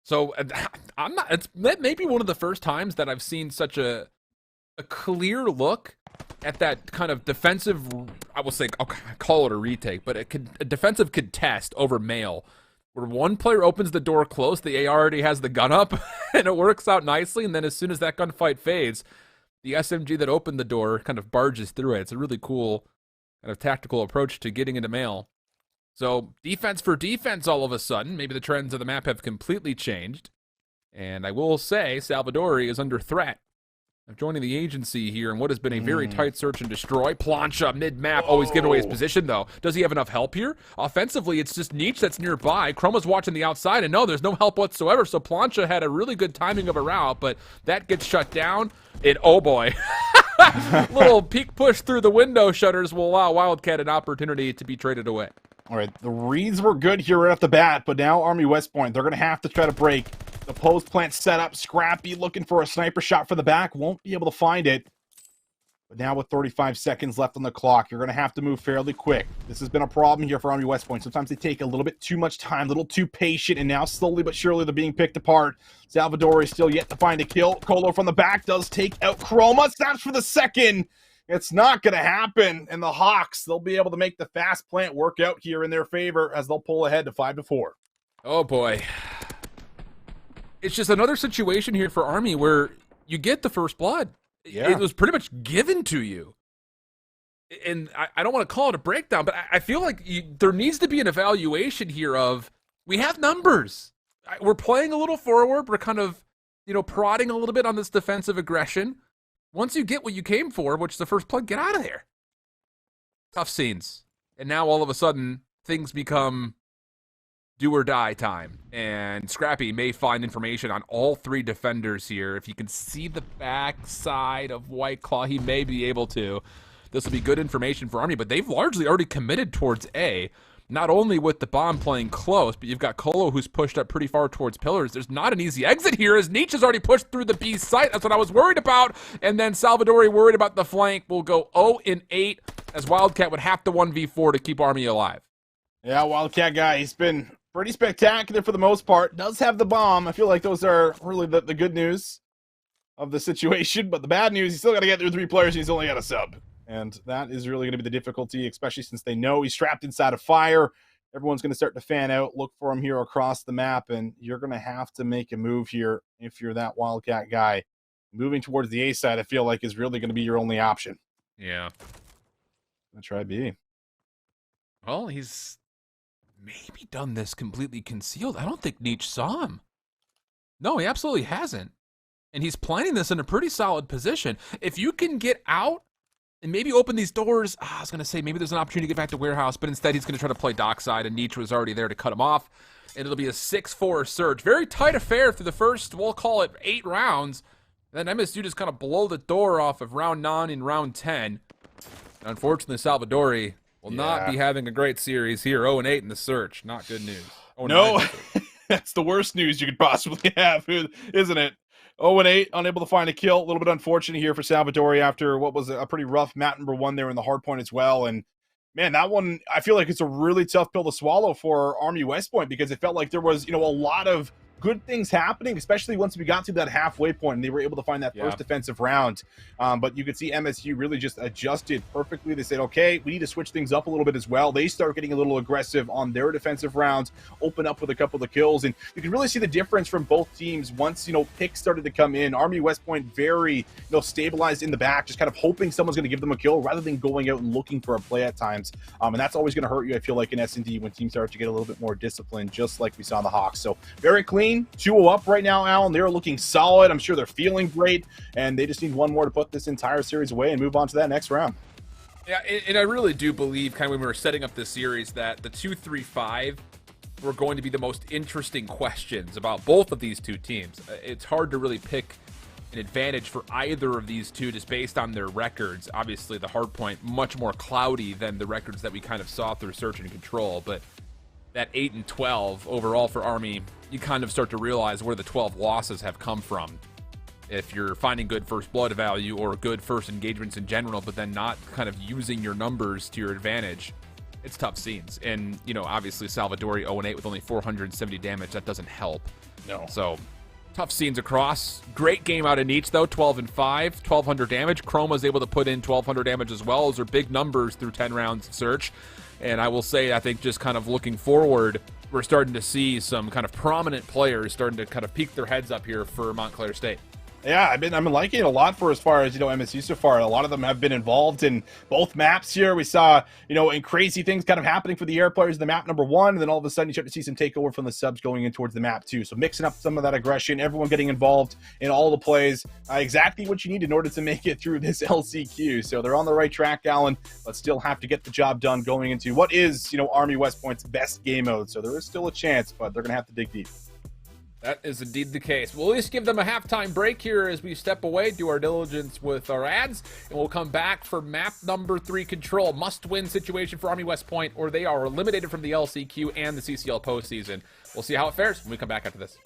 So I'm not. It's maybe one of the first times that I've seen such a clear look at that kind of defensive. I will say, I'll call it a retake, but a defensive contest over mail, where one player opens the door close, the AR already has the gun up, and it works out nicely. And then as soon as that gunfight fades, the SMG that opened the door kind of barges through it. It's a really cool kind of tactical approach to getting into mail. So defense for defense all of a sudden. Maybe the trends of the map have completely changed. And I will say Salvadori is under threat of joining the agency here in what has been a very tight search and destroy. Plancha mid-map, always giving away his position, though. Does he have enough help here? Offensively, it's just Nietzsche that's nearby. Chroma's watching the outside, and no, there's no help whatsoever. So Plancha had a really good timing of a route, but that gets shut down. And oh boy. Little peek push through the window shutters will allow Wildcat an opportunity to be traded away. All right, the reads were good here right off the bat, but now Army West Point, they're going to have to try to break the post plant setup. Scrappy looking for a sniper shot for the back, won't be able to find it. But now with 35 seconds left on the clock, you're going to have to move fairly quick. This has been a problem here for Army West Point. Sometimes they take a little bit too much time, a little too patient, and now slowly but surely they're being picked apart. Salvador is still yet to find a kill. Colo from the back does take out Chroma. Snaps for the second. It's not going to happen. And the Hawks, they'll be able to make the fast plant work out here in their favor as they'll pull ahead to 5-4. Oh, boy. It's just another situation here for Army where you get the first blood. Yeah. It was pretty much given to you. And I don't want to call it a breakdown, but I feel like there needs to be an evaluation here of, we have numbers. We're playing a little forward. We're kind of, prodding a little bit on this defensive aggression. Once you get what you came for, which is the first plug, get out of there. Tough scenes. And now all of a sudden, things become do or die time. And Scrappy may find information on all three defenders here. If you can see the backside of White Claw, he may be able to. This will be good information for Army, but they've largely already committed towards A. Not only with the bomb playing close, but you've got Colo who's pushed up pretty far towards pillars. There's not an easy exit here as Nietzsche has already pushed through the B site. That's what I was worried about. And then Salvadori worried about the flank. Will go 0-8 as Wildcat would have to 1v4 to keep Army alive. Yeah, Wildcat guy, he's been pretty spectacular for the most part. Does have the bomb. I feel like those are really the good news of the situation. But the bad news, he's still got to get through 3 players and he's only got a sub. And that is really going to be the difficulty, especially since they know he's trapped inside a fire. Everyone's going to start to fan out, look for him here across the map, and you're going to have to make a move here if you're that Wildcat guy. Moving towards the A side, I feel like, is really going to be your only option. Yeah. Gonna try B. Well, he's maybe done this completely concealed. I don't think Nietzsche saw him. No, he absolutely hasn't. And he's planning this in a pretty solid position. If you can get out and maybe open these doors, I was going to say maybe there's an opportunity to get back to warehouse, but instead he's going to try to play dockside, and Nietzsche was already there to cut him off. And it'll be a 6-4 surge. Very tight affair through the first, we'll call it 8 rounds. Then MSU just kind of blow the door off of round 9 and round 10. Unfortunately, Salvadori will not be having a great series here. 0-8 in the search. Not good news. No, that's the worst news you could possibly have, isn't it? 0-8, unable to find a kill. A little bit unfortunate here for Salvadori after what was a pretty rough map number 1 there in the hard point as well. And man, that one, I feel like it's a really tough pill to swallow for Army West Point because it felt like there was, a lot of good things happening, especially once we got to that halfway point and they were able to find that first defensive round. But you could see MSU really just adjusted perfectly. They said, okay, we need to switch things up a little bit as well. They start getting a little aggressive on their defensive rounds, open up with a couple of kills. And you can really see the difference from both teams once, picks started to come in. Army West Point very, stabilized in the back, just kind of hoping someone's going to give them a kill rather than going out and looking for a play at times. And that's always going to hurt you, I feel like, in S&D when teams start to get a little bit more disciplined, just like we saw in the Hawks. So very clean. 2-0 up right now, Alan. They're looking solid. I'm sure they're feeling great, and they just need one more to put this entire series away and move on to that next round. Yeah, and I really do believe, kind of when we were setting up this series, that the 2-3-5 were going to be the most interesting questions about both of these two teams. It's hard to really pick an advantage for either of these two just based on their records. Obviously, the hard point much more cloudy than the records that we kind of saw through Search and Control, but that 8-12 overall for Army, you kind of start to realize where the 12 losses have come from. If you're finding good first blood value or good first engagements in general, but then not kind of using your numbers to your advantage, it's tough scenes. And, obviously Salvadori 0-8 with only 470 damage, that doesn't help. No. So, tough scenes across. Great game out of Nietzsche, though, 12-5, 1,200 damage. Chroma's able to put in 1,200 damage as well. Those are big numbers through 10 rounds of Search. And I will say, I think just kind of looking forward, we're starting to see some kind of prominent players starting to kind of peek their heads up here for Montclair State. Yeah, I've been liking it a lot for as far as, MSU so far. A lot of them have been involved in both maps here. We saw, and crazy things kind of happening for the air players in the map number 1, and then all of a sudden you start to see some takeover from the subs going in towards the map 2. So mixing up some of that aggression, everyone getting involved in all the plays, exactly what you need in order to make it through this LCQ. So they're on the right track, Alan, but still have to get the job done going into what is, Army West Point's best game mode. So there is still a chance, but they're going to have to dig deep. That is indeed the case. We'll at least give them a halftime break here as we step away, do our diligence with our ads, and we'll come back for map number 3, Control. Must-win situation for Army West Point, or they are eliminated from the LCQ and the CCL postseason. We'll see how it fares when we come back after this.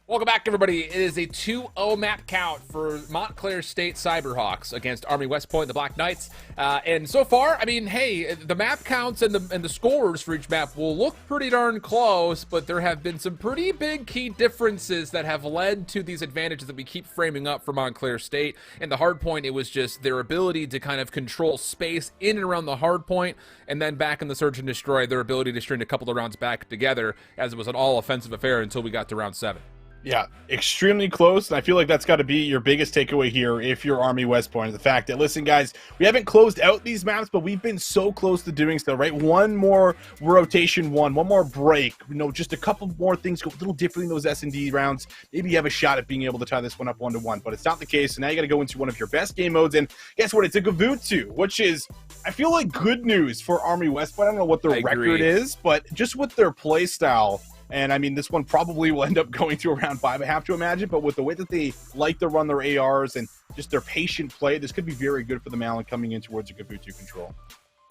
Welcome back, everybody. It is a 2-0 map count for Montclair State Cyberhawks against Army West Point, the Black Knights. And so far, I mean, hey, the map counts and the scores for each map will look pretty darn close, but there have been some pretty big key differences that have led to these advantages that we keep framing up for Montclair State. And the hard point, it was just their ability to kind of control space in and around the hard point, and then back in the Search and Destroy, their ability to string a couple of rounds back together, as it was an all-offensive affair until we got to round 7. Yeah, extremely close, and I feel like that's got to be your biggest takeaway here if you're Army West Point. The fact that, listen, guys, we haven't closed out these maps, but we've been so close to doing so, right? One more rotation, one more break, just a couple more things go a little differently in those S&D rounds. Maybe you have a shot at being able to tie this one up 1-1, but it's not the case, so now you got to go into one of your best game modes, and guess what? It's a Gavutsu, which is, I feel like, good news for Army West Point. I don't know what their record is, but just with their play style. And, I mean, this one probably will end up going to around 5, I have to imagine. But with the way that they like to run their ARs and just their patient play, this could be very good for the Malin coming in towards a Gavutsu control.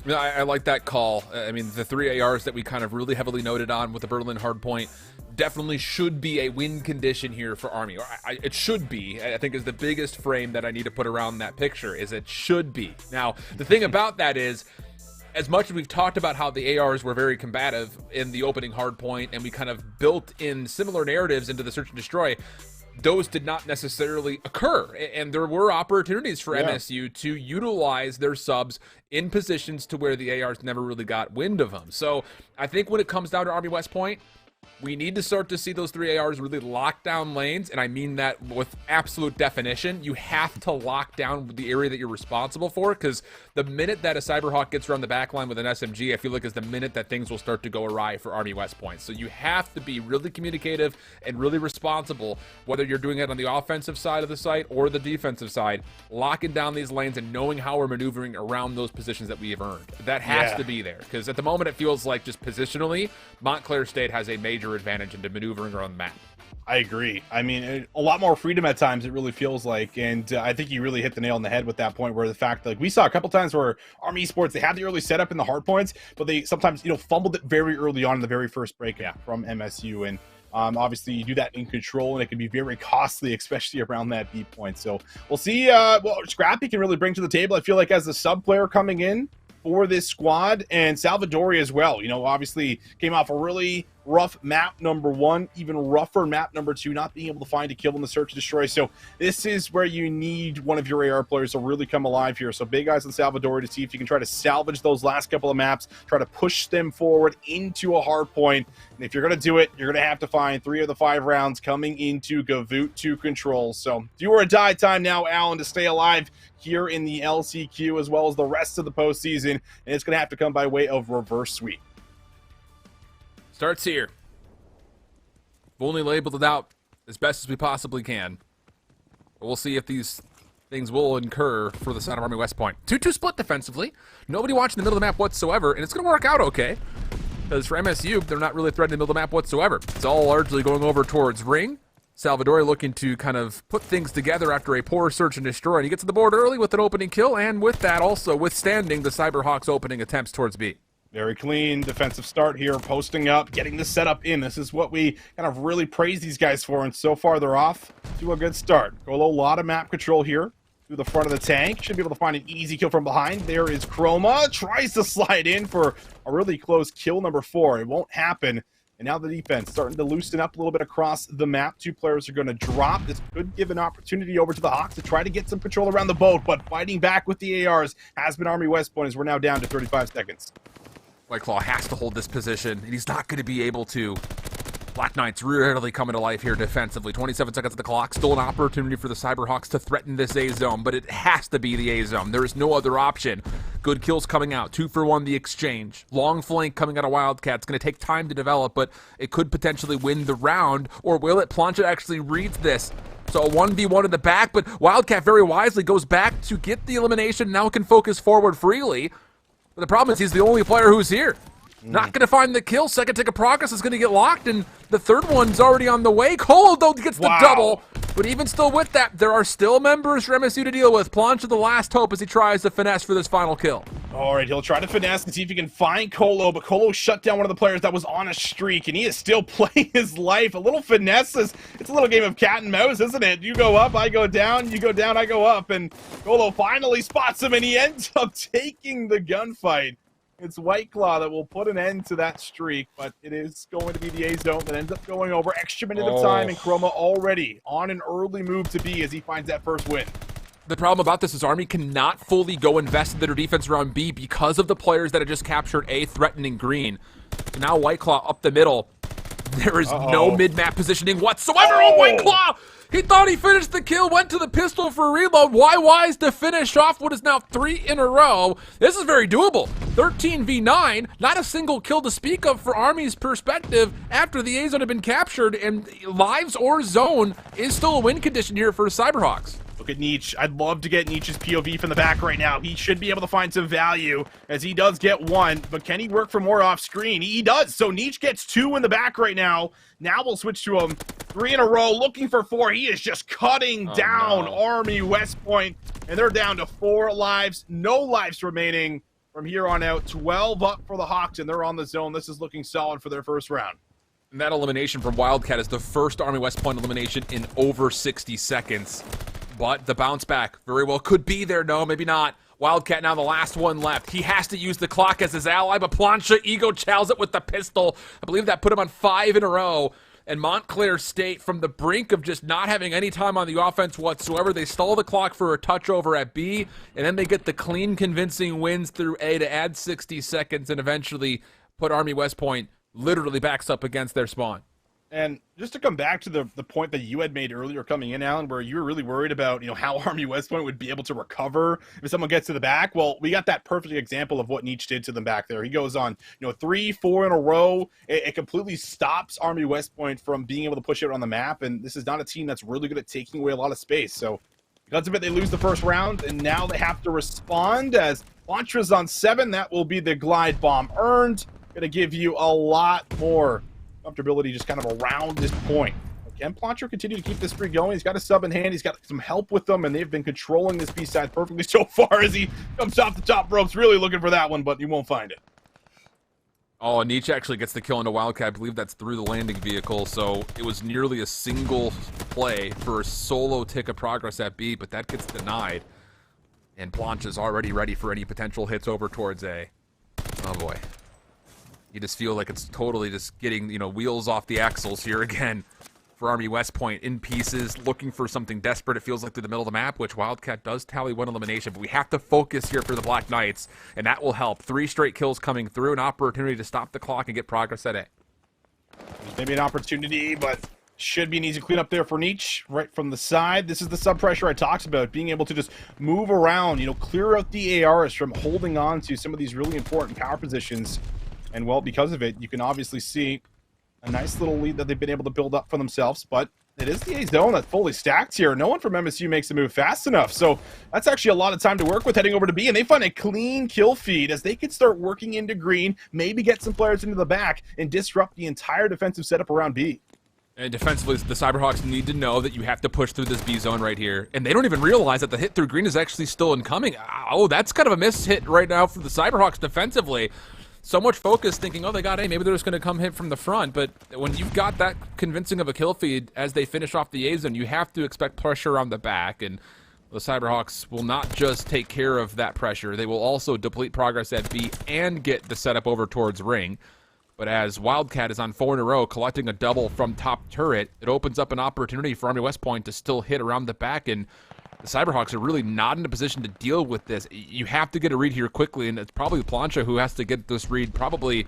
Yeah, I like that call. I mean, the 3 ARs that we kind of really heavily noted on with the Berlin hardpoint definitely should be a win condition here for Army. It should be, I think, is the biggest frame that I need to put around that picture, is it should be. Now, the thing about that is, as much as we've talked about how the ARs were very combative in the opening hardpoint, and we kind of built in similar narratives into the Search and Destroy, those did not necessarily occur. And there were opportunities for MSU to utilize their subs in positions to where the ARs never really got wind of them. So I think when it comes down to Army West Point, we need to start to see those 3 ARs really lock down lanes, and I mean that with absolute definition. You have to lock down the area that you're responsible for, because the minute that a Cyberhawk gets around the back line with an SMG, I feel like is the minute that things will start to go awry for Army West Point. So you have to be really communicative and really responsible, whether you're doing it on the offensive side of the site or the defensive side, locking down these lanes and knowing how we're maneuvering around those positions that we have earned. That has to be there, because at the moment it feels like just positionally, Montclair State has a major advantage into maneuvering around the map. I agree. I mean, a lot more freedom at times, it really feels like, and I think you really hit the nail on the head with that point, where the fact that, like, we saw a couple times where Army Esports, they had the early setup in the hard points, but they sometimes, fumbled it very early on in the very first break from MSU, and obviously you do that in Control, and it can be very costly, especially around that B point. So we'll see what Scrappy can really bring to the table. I feel like as the sub player coming in for this squad, and Salvadori as well, obviously came off a really rough map number 1, even rougher map number 2, not being able to find a kill in the Search and Destroy. So this is where you need one of your AR players to really come alive here. So big eyes on Salvadori to see if you can try to salvage those last couple of maps, try to push them forward into a hard point. And if you're going to do it, you're going to have to find 3 of the 5 rounds coming into Gavutsu Control. So do or die time now, Alan, to stay alive here in the LCQ as well as the rest of the postseason. And it's going to have to come by way of reverse sweep. Starts here. We've only labeled it out as best as we possibly can. But we'll see if these things will incur for the side of Army West Point. 2-2 split defensively. Nobody watching the middle of the map whatsoever, and it's going to work out okay. Because for MSU, they're not really threatening the middle of the map whatsoever. It's all largely going over towards Ring. Salvadori looking to kind of put things together after a poor Search and Destroy. And he gets to the board early with an opening kill, and with that also withstanding the Cyberhawks' opening attempts towards B. Very clean defensive start here, posting up, getting the setup in. This is what we kind of really praise these guys for, and so far they're off to a good start. Golo, a lot of map control here through the front of the tank. Should be able to find an easy kill from behind. There is Chroma. Tries to slide in for a really close kill number 4. It won't happen. And now the defense starting to loosen up a little bit across the map. 2 players are going to drop. This could give an opportunity over to the Hawks to try to get some control around the boat, but fighting back with the ARs has been Army West Point as we're now down to 35 seconds. White Claw has to hold this position, and he's not going to be able to. Black Knights really coming to life here defensively. 27 seconds of the clock. Still an opportunity for the Cyberhawks to threaten this A zone, but it has to be the A zone. There is no other option. Good kills coming out. 2 for 1 the exchange. Long flank coming out of Wildcat. It's going to take time to develop, but it could potentially win the round, or will it? Plancha actually reads this. So a 1v1 in the back, but Wildcat very wisely goes back to get the elimination. Now can focus forward freely. But the problem is he's the only player who's here. Not going to find the kill. Second tick of progress is going to get locked, and the third one's already on the way. Colo, though, gets the double. But even still with that, there are still members for MSU to deal with. Plancha the last hope as he tries to finesse for this final kill. All right, he'll try to finesse and see if he can find Colo, but Colo shut down one of the players that was on a streak, and he is still playing his life. A little finesse it's a little game of cat and mouse, isn't it? You go up, I go down, you go down, I go up, and Colo finally spots him, and he ends up taking the gunfight. It's White Claw that will put an end to that streak, but it is going to be the A zone that ends up going over. Extra minute of time, and Chroma already on an early move to B as he finds that first win. The problem about this is Army cannot fully go invest in their defense around B because of the players that have just captured A threatening green. So now White Claw up the middle. There is no mid-map positioning whatsoever on White Claw! He thought he finished the kill, went to the pistol for a reload. Wise to finish off what is now 3 in a row. This is very doable. 13v9, not a single kill to speak of for Army's perspective after the A zone had been captured, and lives or zone is still a win condition here for Cyberhawks. Look at Nietzsche. I'd love to get Nietzsche's POV from the back right now. He should be able to find some value as he does get one, but can he work for more off screen? He does. So Nietzsche gets 2 in the back right now. Now we'll switch to him. 3 in a row, looking for 4. He is just cutting down Army West Point, and they're down to 4 lives. No lives remaining from here on out. 12 up for the Hawks, and they're on the zone. This is looking solid for their first round. And that elimination from Wildcat is the first Army West Point elimination in over 60 seconds. But the bounce back very well could be there. No, maybe not. Wildcat now the last one left. He has to use the clock as his ally, but Plancha ego chows it with the pistol. I believe that put him on 5 in a row. And Montclair State, from the brink of just not having any time on the offense whatsoever, they stall the clock for a touch over at B, and then they get the clean, convincing wins through A to add 60 seconds and eventually put Army West Point literally backs up against their spawn. And just to come back to the point that you had made earlier coming in, Alan, where you were really worried about, how Army West Point would be able to recover if someone gets to the back. Well, we got that perfect example of what Nietzsche did to them back there. He goes on, 3, 4 in a row. It completely stops Army West Point from being able to push it on the map. And this is not a team that's really good at taking away a lot of space. So because of it, they lose the first round, and now they have to respond as Plancha's on 7. That will be the glide bomb earned. Going to give you a lot more comfortability just kind of around this point. Can Plancha continue to keep this streak going? He's got a sub in hand. He's got some help with them, and they've been controlling this B side perfectly so far as he comes off the top ropes, really looking for that one, but he won't find it. Oh, Nietzsche actually gets the kill into Wildcat. I believe that's through the landing vehicle, so it was nearly a single play for a solo tick of progress at B, but that gets denied. And Plancha's already ready for any potential hits over towards A. Oh, boy. You just feel like it's totally just getting, wheels off the axles here again for Army West Point in pieces, looking for something desperate, it feels like, through the middle of the map, which Wildcat does tally 1 elimination, but we have to focus here for the Black Knights, and that will help. 3 straight kills coming through, an opportunity to stop the clock and get progress at A. There's maybe an opportunity, but should be an easy cleanup there for Nietzsche right from the side. This is the sub pressure I talked about, being able to just move around, clear out the ARs from holding on to some of these really important power positions. And, well, because of it, you can obviously see a nice little lead that they've been able to build up for themselves. But it is the A zone that's fully stacked here. No one from MSU makes the move fast enough. So that's actually a lot of time to work with heading over to B. And they find a clean kill feed as they can start working into green, maybe get some players into the back, and disrupt the entire defensive setup around B. And defensively, the Cyberhawks need to know that you have to push through this B zone right here. And they don't even realize that the hit through green is actually still incoming. Oh, that's kind of a miss hit right now for the Cyberhawks defensively. So much focus thinking, oh, they got A, maybe they're just going to come hit from the front. But when you've got that convincing of a kill feed as they finish off the A zone, you have to expect pressure on the back. And the Cyberhawks will not just take care of that pressure. They will also deplete progress at B and get the setup over towards ring. But as Wildcat is on 4 in a row, collecting a double from top turret, it opens up an opportunity for Army West Point to still hit around the back. And the Cyberhawks are really not in a position to deal with this. You have to get a read here quickly, and it's probably Plancha who has to get this read probably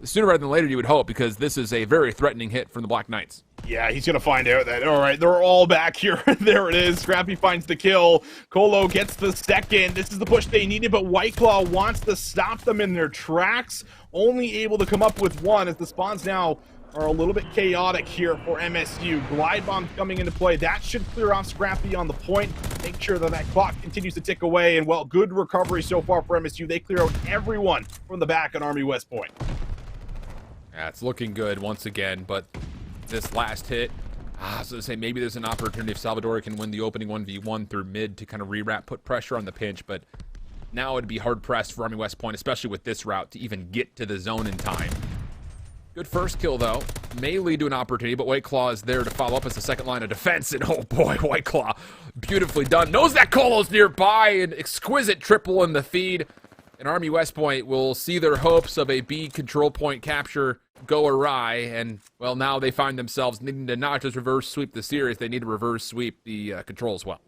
sooner rather than later, you would hope, because this is a very threatening hit from the Black Knights. Yeah, he's going to find out that, all right, they're all back here. There it is. Scrappy finds the kill. Colo gets the second. This is the push they needed, but White Claw wants to stop them in their tracks. Only able to come up with 1 as the spawns now are a little bit chaotic here for MSU. Glide bombs coming into play. That should clear off Scrappy on the point. Make sure that that clock continues to tick away. And, well, good recovery so far for MSU. They clear out everyone from the back on Army West Point. Yeah, it's looking good once again, but this last hit, so to say, maybe there's an opportunity if Salvador can win the opening 1v1 through mid to kind of rewrap, put pressure on the pinch, but now it'd be hard-pressed for Army West Point, especially with this route, to even get to the zone in time. Good first kill, though. May lead to an opportunity, but White Claw is there to follow up as the second line of defense, and oh boy, White Claw, beautifully done. Knows that Colo's nearby, an exquisite triple in the feed, and Army West Point will see their hopes of a B control point capture go awry, and, well, now they find themselves needing to not just reverse sweep the series, they need to reverse sweep the control as well.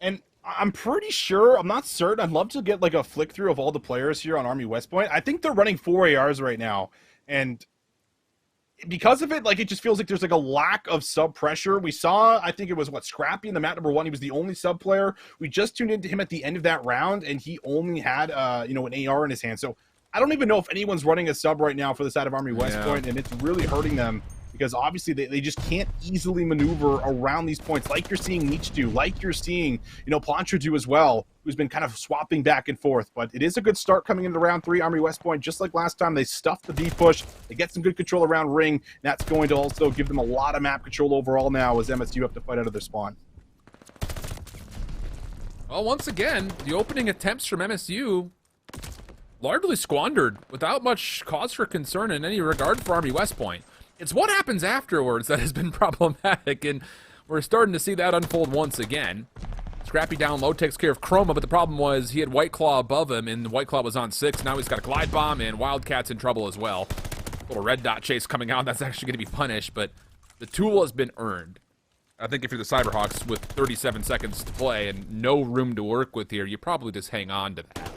And I'm pretty sure, I'm not certain, I'd love to get like a flick through of all the players here on Army West Point. I think they're running 4 ARs right now, and because of it, like, it just feels like there's like a lack of sub pressure. We saw, I think it was Scrappy in the map number 1. He was the only sub player. We just tuned into him at the end of that round, and he only had an AR in his hand. So I don't even know if anyone's running a sub right now for the side of Army West Point, and it's really hurting them because obviously they just can't easily maneuver around these points like you're seeing Nietzsche do, like you're seeing, Plancher do as well, who's been kind of swapping back and forth. But it is a good start coming into round 3. Army West Point, just like last time, they stuffed the B push. They get some good control around ring. And that's going to also give them a lot of map control overall now as MSU have to fight out of their spawn. Well, once again, the opening attempts from MSU largely squandered without much cause for concern in any regard for Army West Point. It's what happens afterwards that has been problematic, and we're starting to see that unfold once again. Scrappy down low takes care of Chroma, but the problem was he had White Claw above him, and White Claw was on 6. Now he's got a glide bomb, and Wildcat's in trouble as well. Little red dot chase coming out. That's actually going to be punished, but the tool has been earned. I think if you're the Cyberhawks with 37 seconds to play and no room to work with here, you probably just hang on to that.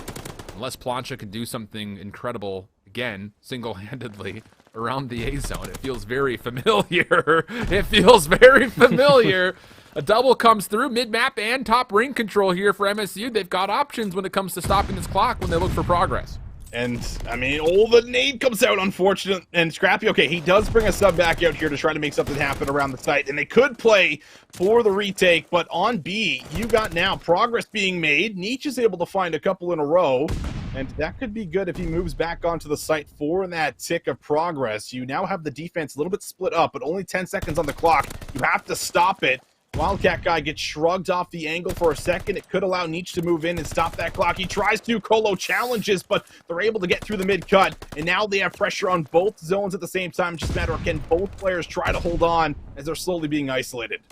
Unless Plancha can do something incredible, again, single-handedly, around the A zone. It feels very familiar. It feels very familiar. A double comes through, mid-map and top ring control here for MSU. They've got options when it comes to stopping this clock when they look for progress. And, I mean, the nade comes out, unfortunate. And Scrappy, okay, he does bring a sub back out here to try to make something happen around the site. And they could play for the retake, but on B, you got now progress being made. Nietzsche is able to find a couple in a row. And that could be good if he moves back onto the site for that tick of progress. You now have the defense a little bit split up, but only 10 seconds on the clock. You have to stop it. Wildcat guy gets shrugged off the angle for a second. It could allow Nietzsche to move in and stop that clock. He tries to. Colo challenges, but they're able to get through the mid-cut. And now they have pressure on both zones at the same time. Just a matter of can both players try to hold on as they're slowly being isolated.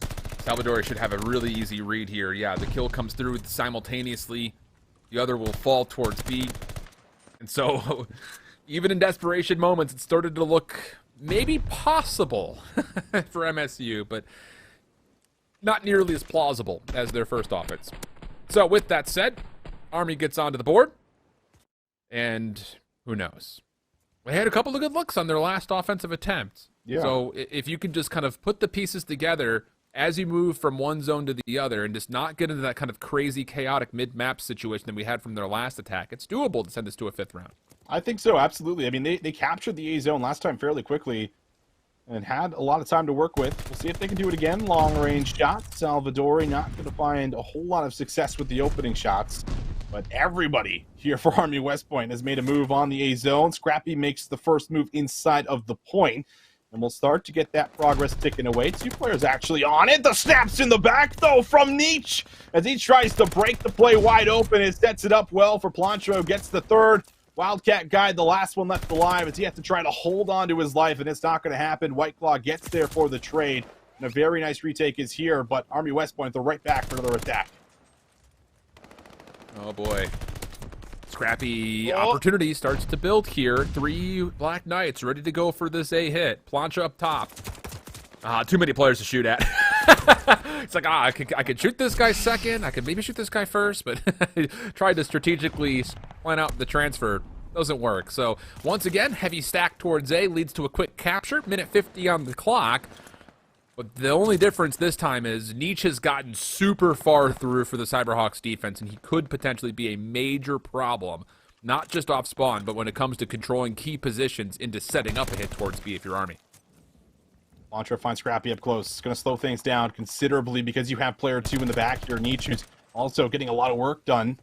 Salvador should have a really easy read here. Yeah, the kill comes through simultaneously. The other will fall towards B. And so, even in desperation moments, it started to look maybe possible for MSU, but not nearly as plausible as their first offense. So, with that said, Army gets onto the board, and who knows? They had a couple of good looks on their last offensive attempt. Yeah. So, if you can just kind of put the pieces together as you move from one zone to the other and just not get into that kind of crazy, chaotic mid-map situation that we had from their last attack, it's doable to send this to a 5th round. I think so, absolutely. I mean, they captured the A zone last time fairly quickly and had a lot of time to work with. We'll see if they can do it again. Long-range shots. Salvadori not going to find a whole lot of success with the opening shots. But everybody here for Army West Point has made a move on the A zone. Scrappy makes the first move inside of the point. And we'll start to get that progress ticking away. 2 players actually on it. The snaps in the back, though, from Nietzsche. As he tries to break the play wide open. It sets it up well for Plancho. Gets the 3rd. Wildcat guy, the last one left alive, as he has to try to hold on to his life, and it's not going to happen. White Claw gets there for the trade. And a very nice retake is here, but Army West Point, they're right back for another attack. Oh, boy. Scrappy opportunity starts to build here. 3 Black Knights ready to go for this A hit. Plancha up top. Too many players to shoot at. It's like, I could shoot this guy second. I could maybe shoot this guy first, but tried to strategically plan out the transfer. Doesn't work. So, once again, heavy stack towards A leads to a quick capture. Minute 50 on the clock. But the only difference this time is Nietzsche has gotten super far through for the Cyberhawks defense, and he could potentially be a major problem, not just off spawn, but when it comes to controlling key positions into setting up a hit towards B if you're Army. Launcher finds Scrappy up close. It's going to slow things down considerably because you have player 2 in the back here. Nietzsche's also getting a lot of work done.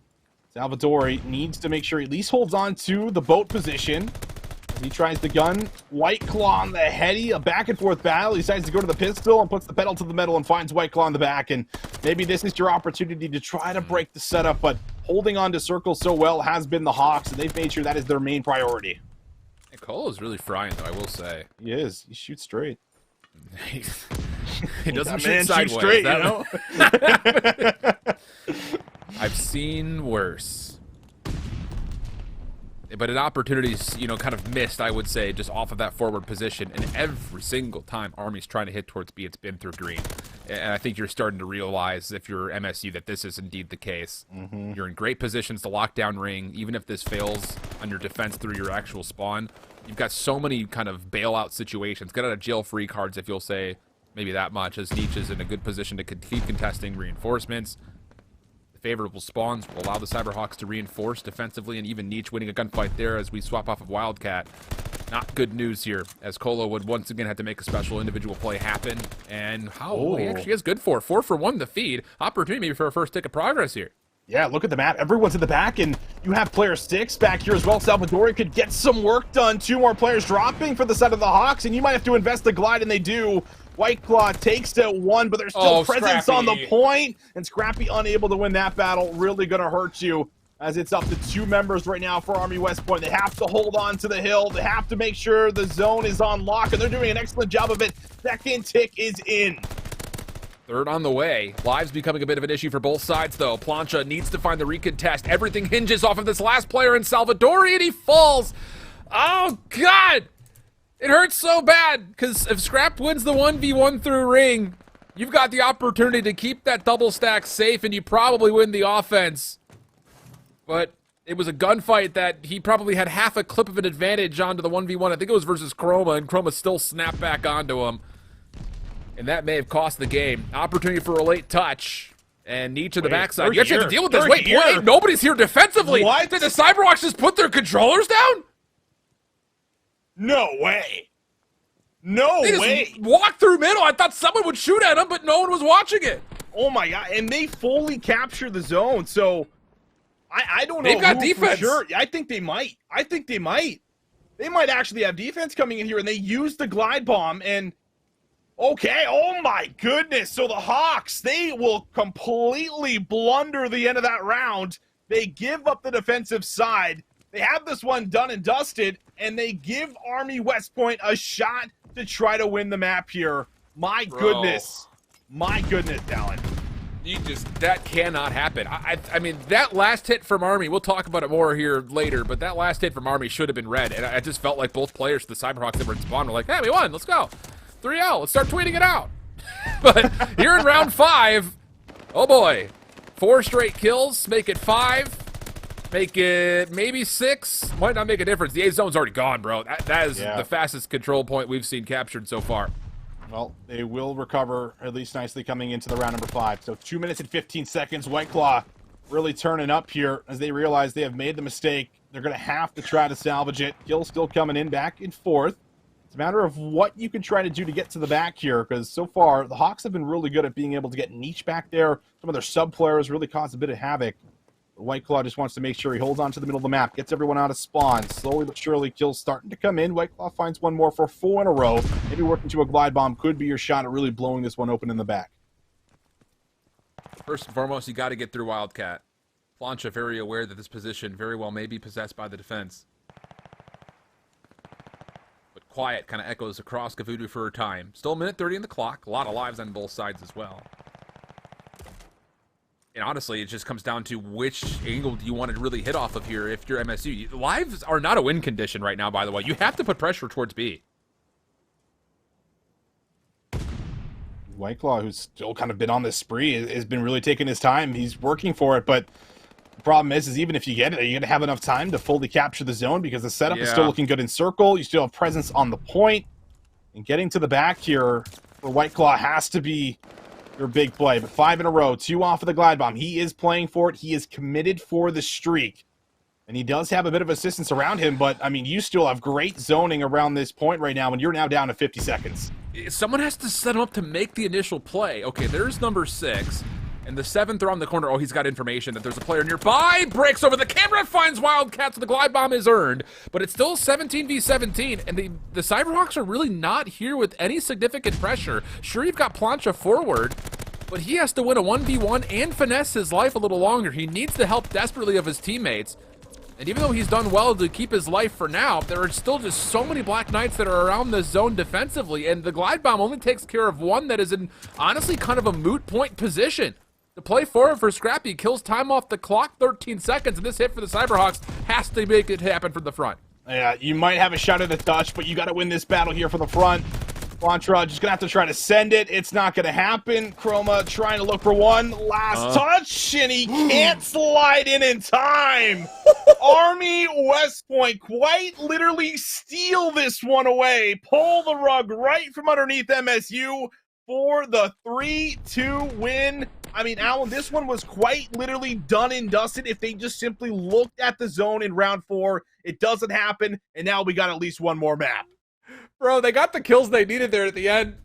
Salvadori needs to make sure he at least holds on to the boat position. He tries the gun. White Claw on the heady. A back and forth battle. He decides to go to the pistol and puts the pedal to the metal and finds White Claw in the back. And maybe this is your opportunity to try to break the setup, but holding on to circle so well has been the Hawks, and they've made sure that is their main priority. And Cole is really frying, though, I will say. He is. He shoots straight. He doesn't shoot That man sideways. shoots straight, you know? I've seen worse. But an opportunity's, you know, kind of missed, I would say, just off of that forward position. And every single time Army's trying to hit towards B, it's been through green. And I think you're starting to realize, if you're MSU, that this is indeed the case. You're in great positions to lock down ring. Even if this fails on your defense through your actual spawn, you've got so many kind of bailout situations. Get out of jail free cards, if you'll say maybe that much, as Nietzsche is in a good position to keep contesting reinforcements. Favorable spawns will allow the Cyberhawks to reinforce defensively, and even Nietzsche winning a gunfight there as we swap off of Wildcat. Not good news here, as Colo would once again have to make a special individual play happen. And he actually is good for 4 for 1 the feed. Opportunity maybe for a first tick of progress here. Yeah, look at the map. Everyone's in the back, and you have player 6 back here as well. Salvadori could get some work done. 2 more players dropping for the side of the Hawks, and you might have to invest the glide, and they do. White Claw takes to 1, but there's still presence Scrappy on the point, and Scrappy unable to win that battle. Really going to hurt you, as it's up to 2 members right now for Army West Point. They have to hold on to the hill. They have to make sure the zone is on lock, and they're doing an excellent job of it. Second tick is in. Third on the way. Lives becoming a bit of an issue for both sides, though. Plancha needs to find the recontest. Everything hinges off of this last player in Salvadori, and he falls. Oh, God! It hurts so bad, because if Scrap wins the 1v1 through ring, you've got the opportunity to keep that double stack safe, and you probably win the offense. But it was a gunfight that he probably had half a clip of an advantage onto the 1v1. I think it was versus Chroma, and Chroma still snapped back onto him. And that may have cost the game. Opportunity for a late touch. And Nietzsche to the backside. You actually have to deal with this. Wait, nobody's here defensively. What? Did the Cyberwatch just put their controllers down? No way. No way. Walk through middle. I thought someone would shoot at him, but no one was watching it. Oh my God. And they fully capture the zone. So I don't know. They've got defense. For sure. I think they might. They might actually have defense coming in here, and they use the glide bomb. And okay. Oh my goodness. So the Hawks, they will completely blunder the end of that round. They give up the defensive side. They have this one done and dusted, and they give Army West Point a shot to try to win the map here. My goodness, Dallin. That cannot happen. I mean, that last hit from Army, we'll talk about it more here later, but that last hit from Army should have been red, and I just felt like both players, the Cyberhawks that were in spawn, were like, hey, we won, let's go. 3-0, let's start tweeting it out. But here in round 5, oh boy, 4 straight kills, make it 5. Make it maybe 6. Might not make a difference. The A zone's already gone, bro. That is the fastest control point we've seen captured so far. Well, they will recover at least nicely coming into the round number 5. So 2 minutes and 15 seconds. White Claw really turning up here as they realize they have made the mistake. They're going to have to try to salvage it. Gil still coming in back in 4th. It's a matter of what you can try to do to get to the back here, because so far the Hawks have been really good at being able to get Nietzsche back there. Some of their sub players really caused a bit of havoc. White Claw just wants to make sure he holds on to the middle of the map, gets everyone out of spawn. Slowly but surely, kills starting to come in. White Claw finds one more for 4 in a row. Maybe working to a glide bomb could be your shot at really blowing this one open in the back. First and foremost, you got to get through Wildcat. Plancha very aware that this position very well may be possessed by the defense. But quiet kind of echoes across Kavudu for a time. Still a minute 30 in the clock. A lot of lives on both sides as well. And honestly, it just comes down to which angle do you want to really hit off of here if you're MSU. Lives are not a win condition right now, by the way. You have to put pressure towards B. White Claw, who's still kind of been on this spree, has been really taking his time. He's working for it, but the problem is even if you get it, are you going to have enough time to fully capture the zone? Because the setup is still looking good in circle. You still have presence on the point. And getting to the back here for White Claw has to be your big play. But 5 in a row, 2 off of the glide bomb. He is playing for it. He is committed for the streak. And he does have a bit of assistance around him, but, I mean, you still have great zoning around this point right now, and you're now down to 50 seconds. Someone has to set him up to make the initial play. Okay, there's number 6. And the 7th around the corner, oh, he's got information that there's a player nearby. Breaks over the camera, finds Wildcat, so the glide bomb is earned. But it's still 17v17, and the Cyberhawks are really not here with any significant pressure. Sure, you've got Plancha forward, but he has to win a 1v1 and finesse his life a little longer. He needs the help desperately of his teammates. And even though he's done well to keep his life for now, there are still just so many Black Knights that are around this zone defensively, and the glide bomb only takes care of one that is in, honestly, kind of a moot point position. The play forward for Scrappy kills time off the clock, 13 seconds, and this hit for the Cyberhawks has to make it happen from the front. Yeah, you might have a shot at a touch, but you got to win this battle here for the front. Plancha just going to have to try to send it. It's not going to happen. Chroma trying to look for one last touch, and he can't slide in time. Army West Point quite literally steal this one away. Pull the rug right from underneath MSU for the 3-2 win. I mean, Alan, this one was quite literally done and dusted if they just simply looked at the zone in round 4. It doesn't happen, and now we got at least one more map. Bro, they got the kills they needed there at the end.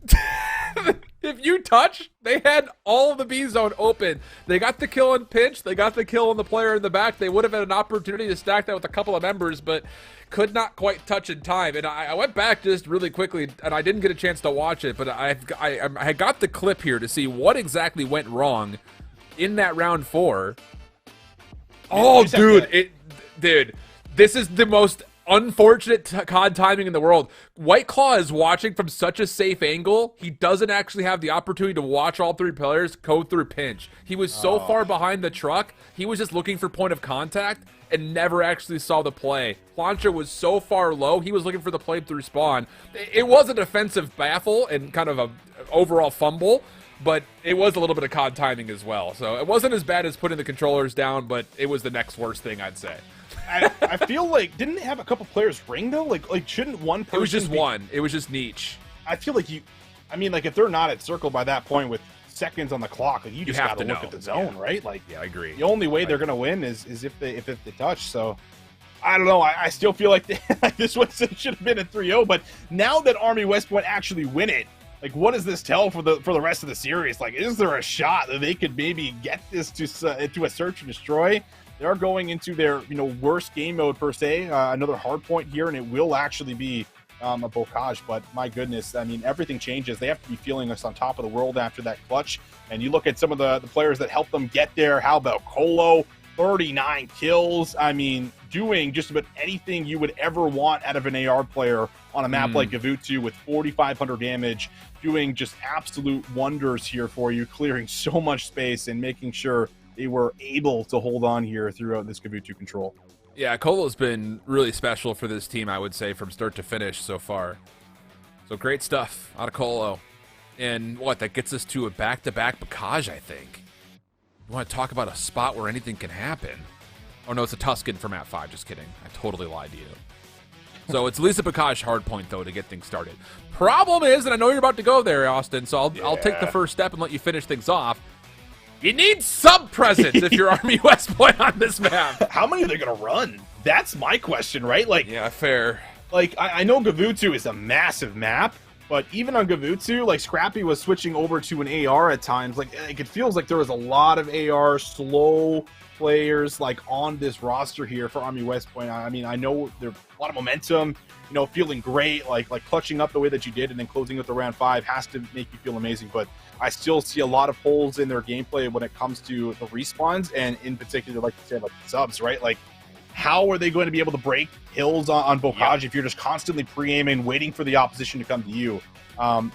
If you touch, they had all of the B zone open. They got the kill in pinch. They got the kill on the player in the back. They would have had an opportunity to stack that with a couple of members, but could not quite touch in time. And I went back just really quickly, and I didn't get a chance to watch it, but I got the clip here to see what exactly went wrong in that round 4. Oh, dude, this is the most unfortunate COD timing in the world. White Claw is watching from such a safe angle. He doesn't actually have the opportunity to watch all 3 players go through pinch. He was so far behind the truck, he was just looking for point of contact and never actually saw the play. Plancha was so far low, he was looking for the play through spawn. It was a defensive baffle and kind of a overall fumble, but it was a little bit of COD timing as well. So it wasn't as bad as putting the controllers down, but it was the next worst thing, I'd say. I feel like, didn't they have a couple players ring though? Like shouldn't one person? It was just one. It was just niche. I feel like if they're not at circle by that point with seconds on the clock, like you just got to look at the zone, right? Like, yeah, I agree. The only way they're gonna win is if they touch. So I don't know. I still feel like this one should have been a 3-0. But now that Army West Point actually win it, like, what does this tell for the rest of the series? Like, is there a shot that they could maybe get this to a search and destroy? They're going into their worst game mode per se. Another hard point here, and it will actually be a bocage. But my goodness, I mean, everything changes. They have to be feeling us on top of the world after that clutch. And you look at some of the players that helped them get there. How about Colo? 39 kills. I mean, doing just about anything you would ever want out of an AR player on a map like Gavutu with 4,500 damage, doing just absolute wonders here for you, clearing so much space and making sure they were able to hold on here throughout this Gavutu control. Yeah, Colo's been really special for this team, I would say, from start to finish so far. So great stuff out of Colo. And that gets us to a back-to-back Bocage, I think. You want to talk about a spot where anything can happen? Oh, no, it's a Tuscan for map 5. Just kidding. I totally lied to you. So it's Lisa Bocage hardpoint, though, to get things started. Problem is, and I know you're about to go there, Austin, so I'll take the first step and let you finish things off. You need sub-presence if you're Army West Point on this map. How many are they going to run? That's my question, right? Like, yeah, fair. Like, I know Gavutu is a massive map, but even on Gavutu, like, Scrappy was switching over to an AR at times. Like, it feels like there was a lot of AR slow players, like, on this roster here for Army West Point. I mean, I know there's a lot of momentum, feeling great, like clutching up the way that you did and then closing with the round 5 has to make you feel amazing. But I still see a lot of holes in their gameplay when it comes to the respawns, and in particular, like you said, like subs, right? Like, how are they going to be able to break hills on Bocage if you're just constantly pre-aiming, waiting for the opposition to come to you?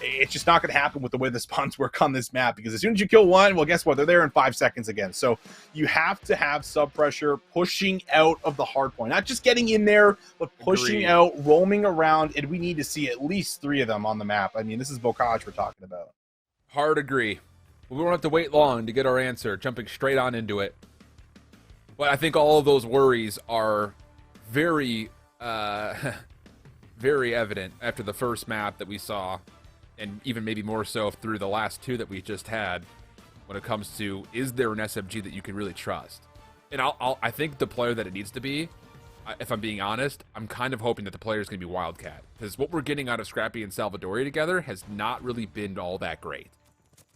It's just not going to happen with the way the spawns work on this map, because as soon as you kill one, well, guess what? They're there in 5 seconds again. So you have to have sub pressure pushing out of the hard point, not just getting in there, but pushing out, roaming around, and we need to see at least 3 of them on the map. I mean, this is Bocage we're talking about. Hard agree. We won't have to wait long to get our answer, jumping straight on into it. But I think all of those worries are very, very evident after the first map that we saw, and even maybe more so through the last 2 that we just had, when it comes to, is there an SMG that you can really trust? And I think the player that it needs to be, if I'm being honest, I'm kind of hoping that the player is going to be Wildcat, because what we're getting out of Scrappy and Salvadori together has not really been all that great.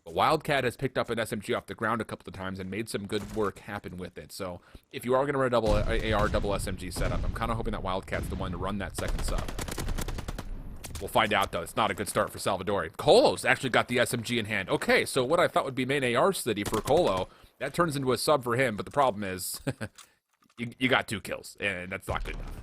But Wildcat has picked up an SMG off the ground a couple of times and made some good work happen with it. So if you are going to run a double AR, double SMG setup, I'm kind of hoping that Wildcat's the one to run that second sub. We'll find out, though. It's not a good start for Salvadori. Colo's actually got the SMG in hand. Okay, so what I thought would be main AR city for Colo, that turns into a sub for him. But the problem is you got 2 kills, and that's not good enough.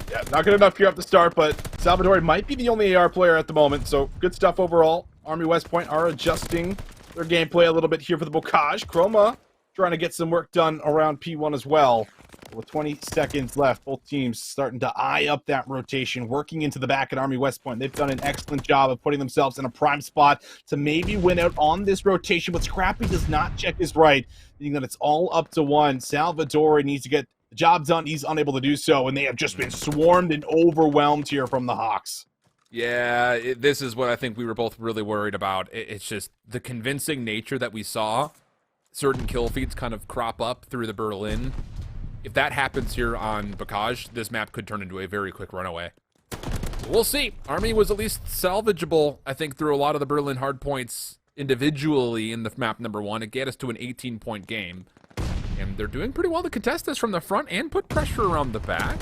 Yeah, not good enough here at the start, but Salvadori might be the only AR player at the moment, so good stuff overall. Army West Point are adjusting their gameplay a little bit here for the Bocage. Chroma trying to get some work done around P1 as well. With 20 seconds left, both teams starting to eye up that rotation, working into the back at Army West Point. They've done an excellent job of putting themselves in a prime spot to maybe win out on this rotation, but Scrappy does not check his right, meaning that it's all up to one. Salvadori needs to get the job done. He's unable to do so, and they have just been swarmed and overwhelmed here from the Hawks. Yeah, this is what I think we were both really worried about. It's just the convincing nature that we saw certain kill feeds kind of crop up through the Berlin. If that happens here on Bocage, this map could turn into a very quick runaway. We'll see. Army was at least salvageable, I think, through a lot of the Berlin hardpoints individually in the map number 1. It get us to an 18-point game. And they're doing pretty well to contest this from the front and put pressure around the back.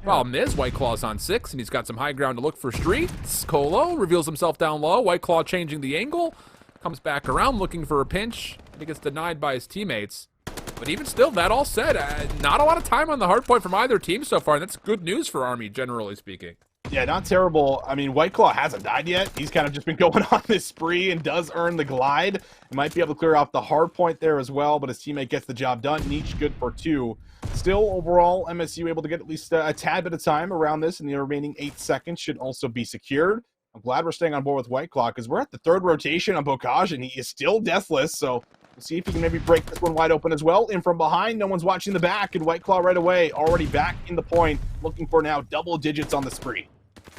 Problem is, White Claw's on 6, and he's got some high ground to look for streets. Colo reveals himself down low. White Claw changing the angle. Comes back around looking for a pinch. And he gets denied by his teammates. But even still, that all said, not a lot of time on the hard point from either team so far. And that's good news for Army, generally speaking. Yeah, not terrible. I mean, White Claw hasn't died yet. He's kind of just been going on this spree and does earn the glide. He might be able to clear off the hard point there as well, but his teammate gets the job done. Niche good for 2. Still, overall, MSU able to get at least a tad bit of time around this, and the remaining 8 seconds should also be secured. I'm glad we're staying on board with White Claw, because we're at the 3rd rotation on Bocage, and he is still deathless, so we'll see if he can maybe break this one wide open as well. In from behind, no one's watching the back, and White Claw right away, already back in the point, looking for now double digits on the spree.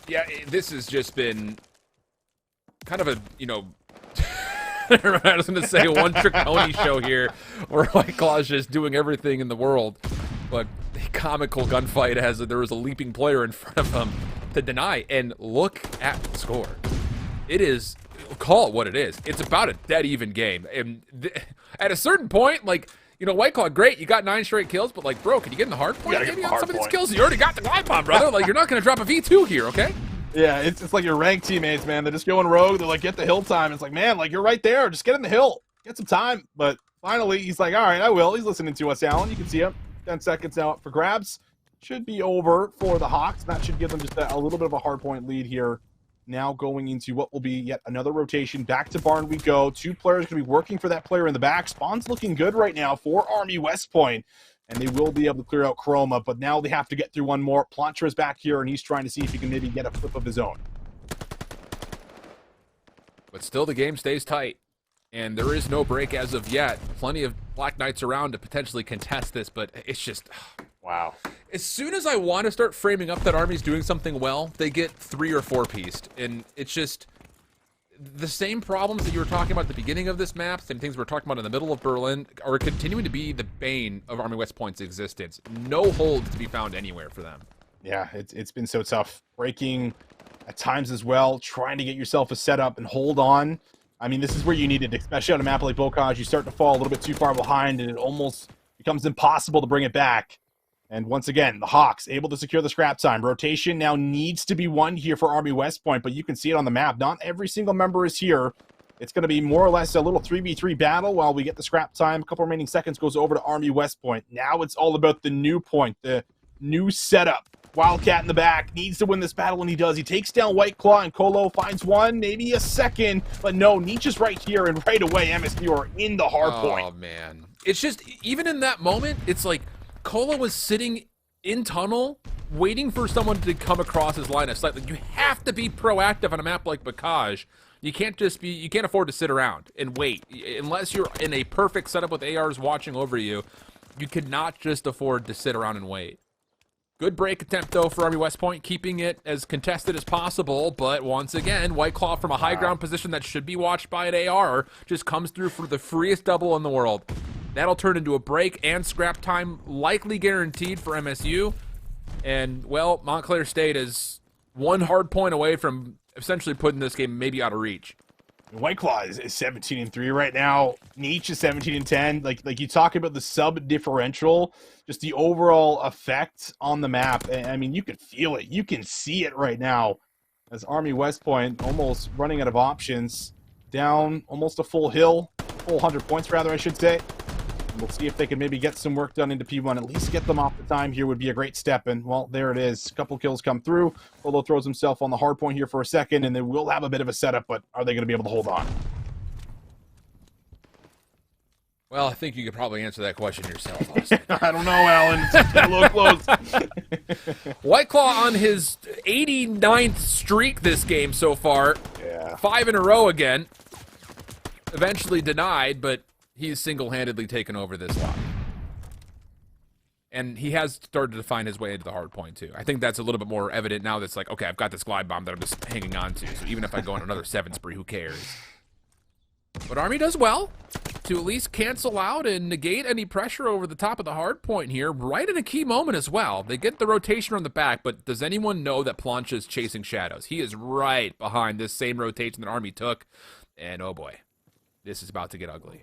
Yeah, this has just been kind of a, I was going to say one trick pony show here where White Claw's just doing everything in the world. But the comical gunfight as there was a leaping player in front of him to deny. And look at the score. It is, call it what it is. It's about a dead even game. And at a certain point, White Claw, great, you got 9 straight kills, but bro, can you get in the hard point? Maybe on some of these kills, you already got the glide bomb, brother. You're not going to drop a V2 here, okay? Yeah, it's like your ranked teammates, man. They're just going rogue. They're like, get the hill time. It's like, man, you're right there. Just get in the hill. Get some time. But finally, he's like, all right, I will. He's listening to us, Alan. You can see him. 10 seconds now up for grabs. Should be over for the Hawks. That should give them just a little bit of a hard point lead here. Now going into what will be yet another rotation. Back to barn we go. 2 players going to be working for that player in the back. Spawn's looking good right now for Army West Point. And they will be able to clear out Chroma, but now they have to get through one more. Plancher is back here, and he's trying to see if he can maybe get a flip of his own. But still, the game stays tight. And there is no break as of yet. Plenty of Black Knights around to potentially contest this, but it's just... Wow. As soon as I want to start framing up that Army's doing something well, they get 3 or 4 pieced. And it's just... the same problems that you were talking about at the beginning of this map, same things we're talking about in the middle of Berlin, are continuing to be the bane of Army West Point's existence. No holds to be found anywhere for them. Yeah, it's been so tough. Breaking at times as well, trying to get yourself a setup and hold on. I mean, this is where you need it, especially on a map like Bocage. You start to fall a little bit too far behind, and it almost becomes impossible to bring it back. And once again, the Hawks able to secure the scrap time. Rotation now needs to be won here for Army West Point, but you can see it on the map. Not every single member is here. It's going to be more or less a little 3v3 battle while we get the scrap time. A couple remaining seconds goes over to Army West Point. Now it's all about the new point, the new setup. Wildcat in the back needs to win this battle, and he does. He takes down White Claw, and Colo finds one, maybe a second, but no, Nietzsche's right here, and right away, MSU are in the hard point. Oh, man. It's just, even in that moment, it's like Colo was sitting in tunnel, waiting for someone to come across his line of sight. You have to be proactive on a map like Bocage. You can't afford to sit around and wait. Unless you're in a perfect setup with ARs watching over you, you cannot just afford to sit around and wait. Good break attempt, though, for Army West Point, keeping it as contested as possible, but once again, White Claw from a high ground position that should be watched by an AR just comes through for the freest double in the world. That'll turn into a break and scrap time, likely guaranteed for MSU. And, well, Montclair State is one hard point away from essentially putting this game maybe out of reach. White Claw is 17-3 right now. Nietzsche is 17-10. Like you talk about the sub differential, just the overall effect on the map. I mean, you can feel it. You can see it right now as Army West Point almost running out of options. Down almost a full hill, full 100 points rather, I should say. We'll see if they can maybe get some work done into P1. At least get them off the time here would be a great step. And, well, there it is. A couple kills come through. Polo throws himself on the hard point here for a second, and they will have a bit of a setup, but are they going to be able to hold on? Well, I think you could probably answer that question yourself, Austin. I don't know, Alan. It's a little close. White Claw on his 89th streak this game so far. Yeah. 5 in a row again. Eventually denied, but he's single-handedly taken over this lot. And he has started to find his way into the hard point, too. I think that's a little bit more evident now that's like, okay, I've got this glide bomb that I'm just hanging on to, so even if I go on another 7 spree, who cares? But Army does well to at least cancel out and negate any pressure over the top of the hard point here, right in a key moment as well. They get the rotation on the back, but does anyone know that Plancha is chasing shadows? He is right behind this same rotation that Army took, and oh boy, this is about to get ugly.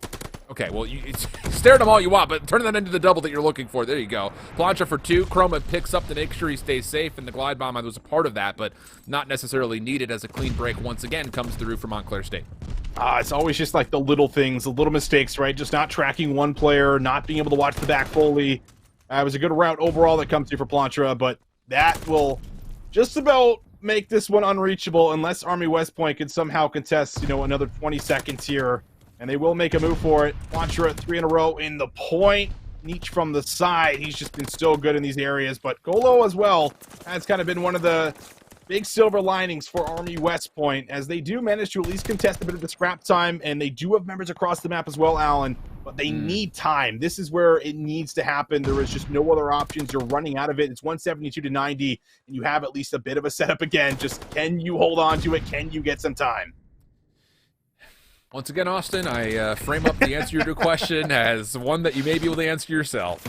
Okay, well, you stare at him all you want, but turn that into the double that you're looking for. There you go. Plancha for 2. Chroma picks up to make sure he stays safe, and the glide bomb was a part of that, but not necessarily needed as a clean break once again comes through for Montclair State. It's always just like the little things, the little mistakes, right? Just not tracking one player, not being able to watch the back fully. It was a good route overall that comes through for Plancha, but that will just about make this one unreachable unless Army West Point can somehow contest, another 20 seconds here. And they will make a move for it. Plancha at 3 in a row in the point. Nietzsche from the side. He's just been so good in these areas. But Golo as well has kind of been one of the big silver linings for Army West Point, as they do manage to at least contest a bit of the scrap time, and they do have members across the map as well, Alan, but they need time. This is where it needs to happen. There is just no other options. You're running out of it. It's 172-90, and you have at least a bit of a setup again. Just can you hold on to it? Can you get some time? Once again, Austin, I frame up the answer to your question as one that you may be able to answer yourself.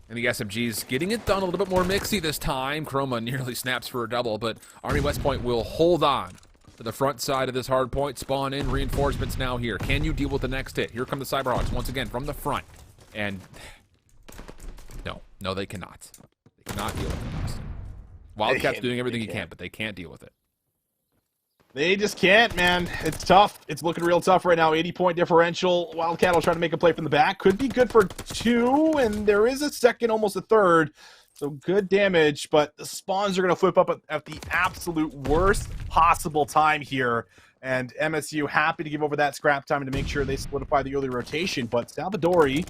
And the SMG's getting it done a little bit more mixy this time. Chroma nearly snaps for a double, but Army West Point will hold on to the front side of this hard point. Spawn in, reinforcements now here. Can you deal with the next hit? Here come the Cyberhawks once again from the front. And no, they cannot. They cannot deal with it, Austin. Wildcat's doing everything he can, but they can't deal with it. They just can't, man. It's tough. It's looking real tough right now. 80-point differential. Wildcat will try to make a play from the back. Could be good for 2, and there is a second, almost a third. So good damage, but the spawns are going to flip up at the absolute worst possible time here. And MSU happy to give over that scrap time to make sure they solidify the early rotation. But Salvadori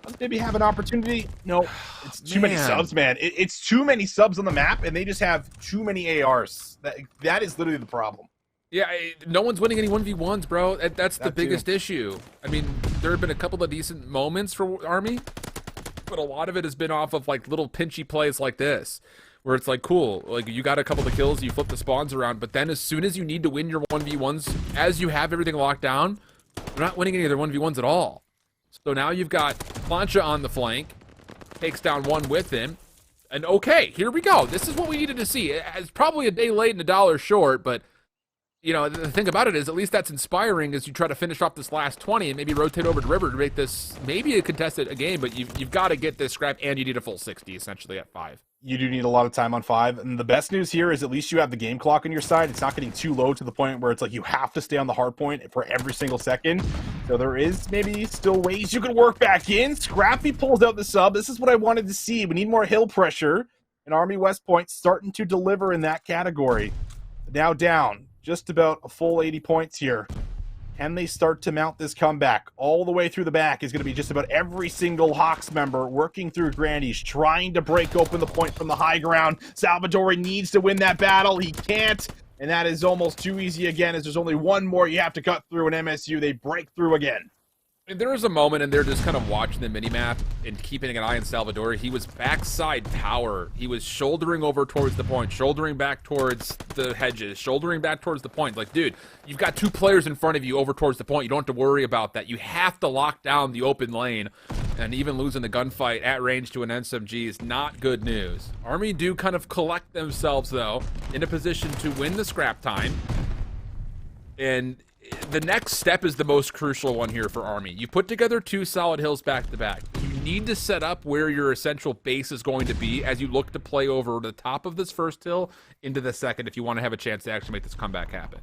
does maybe have an opportunity. No, it's too many subs, man. It's too many subs on the map, and they just have too many ARs. That is literally the problem. Yeah, no one's winning any 1v1s, bro. That's the biggest issue. I mean, there have been a couple of decent moments for Army, but a lot of it has been off of like little pinchy plays like this, where it's like, cool, like you got a couple of kills, you flip the spawns around, but then as soon as you need to win your 1v1s, as you have everything locked down, you're not winning any of their 1v1s at all. So now you've got Plancha on the flank, takes down one with him, and okay, here we go. This is what we needed to see. It's probably a day late and $1 short, but the thing about it is at least that's inspiring as you try to finish off this last 20 and maybe rotate over to River to make this maybe a contested game, but you've got to get this scrap, and you need a full 60 essentially at 5. You do need a lot of time on 5, and the best news here is at least you have the game clock on your side. It's not getting too low to the point where it's like you have to stay on the hard point for every single second. So there is maybe still ways you can work back in. Scrappy pulls out the sub. This is what I wanted to see. We need more hill pressure, and Army West Point starting to deliver in that category. Now down just about a full 80 points here. Can they start to mount this comeback? All the way through the back is going to be just about every single Hawks member working through Grandies, trying to break open the point from the high ground. Salvadori needs to win that battle. He can't, and that is almost too easy again, as there's only one more you have to cut through, and MSU, they break through again. There was a moment, and they're just kind of watching the minimap and keeping an eye on Salvador. He was backside tower. He was shouldering over towards the point, shouldering back towards the hedges, shouldering back towards the point. Like, dude, you've got 2 players in front of you over towards the point. You don't have to worry about that. You have to lock down the open lane, and even losing the gunfight at range to an SMG is not good news. Army do kind of collect themselves, though, in a position to win the scrap time. And the next step is the most crucial one here for Army. You put together 2 solid hills back to back. You need to set up where your essential base is going to be as you look to play over the top of this first hill into the second if you want to have a chance to actually make this comeback happen.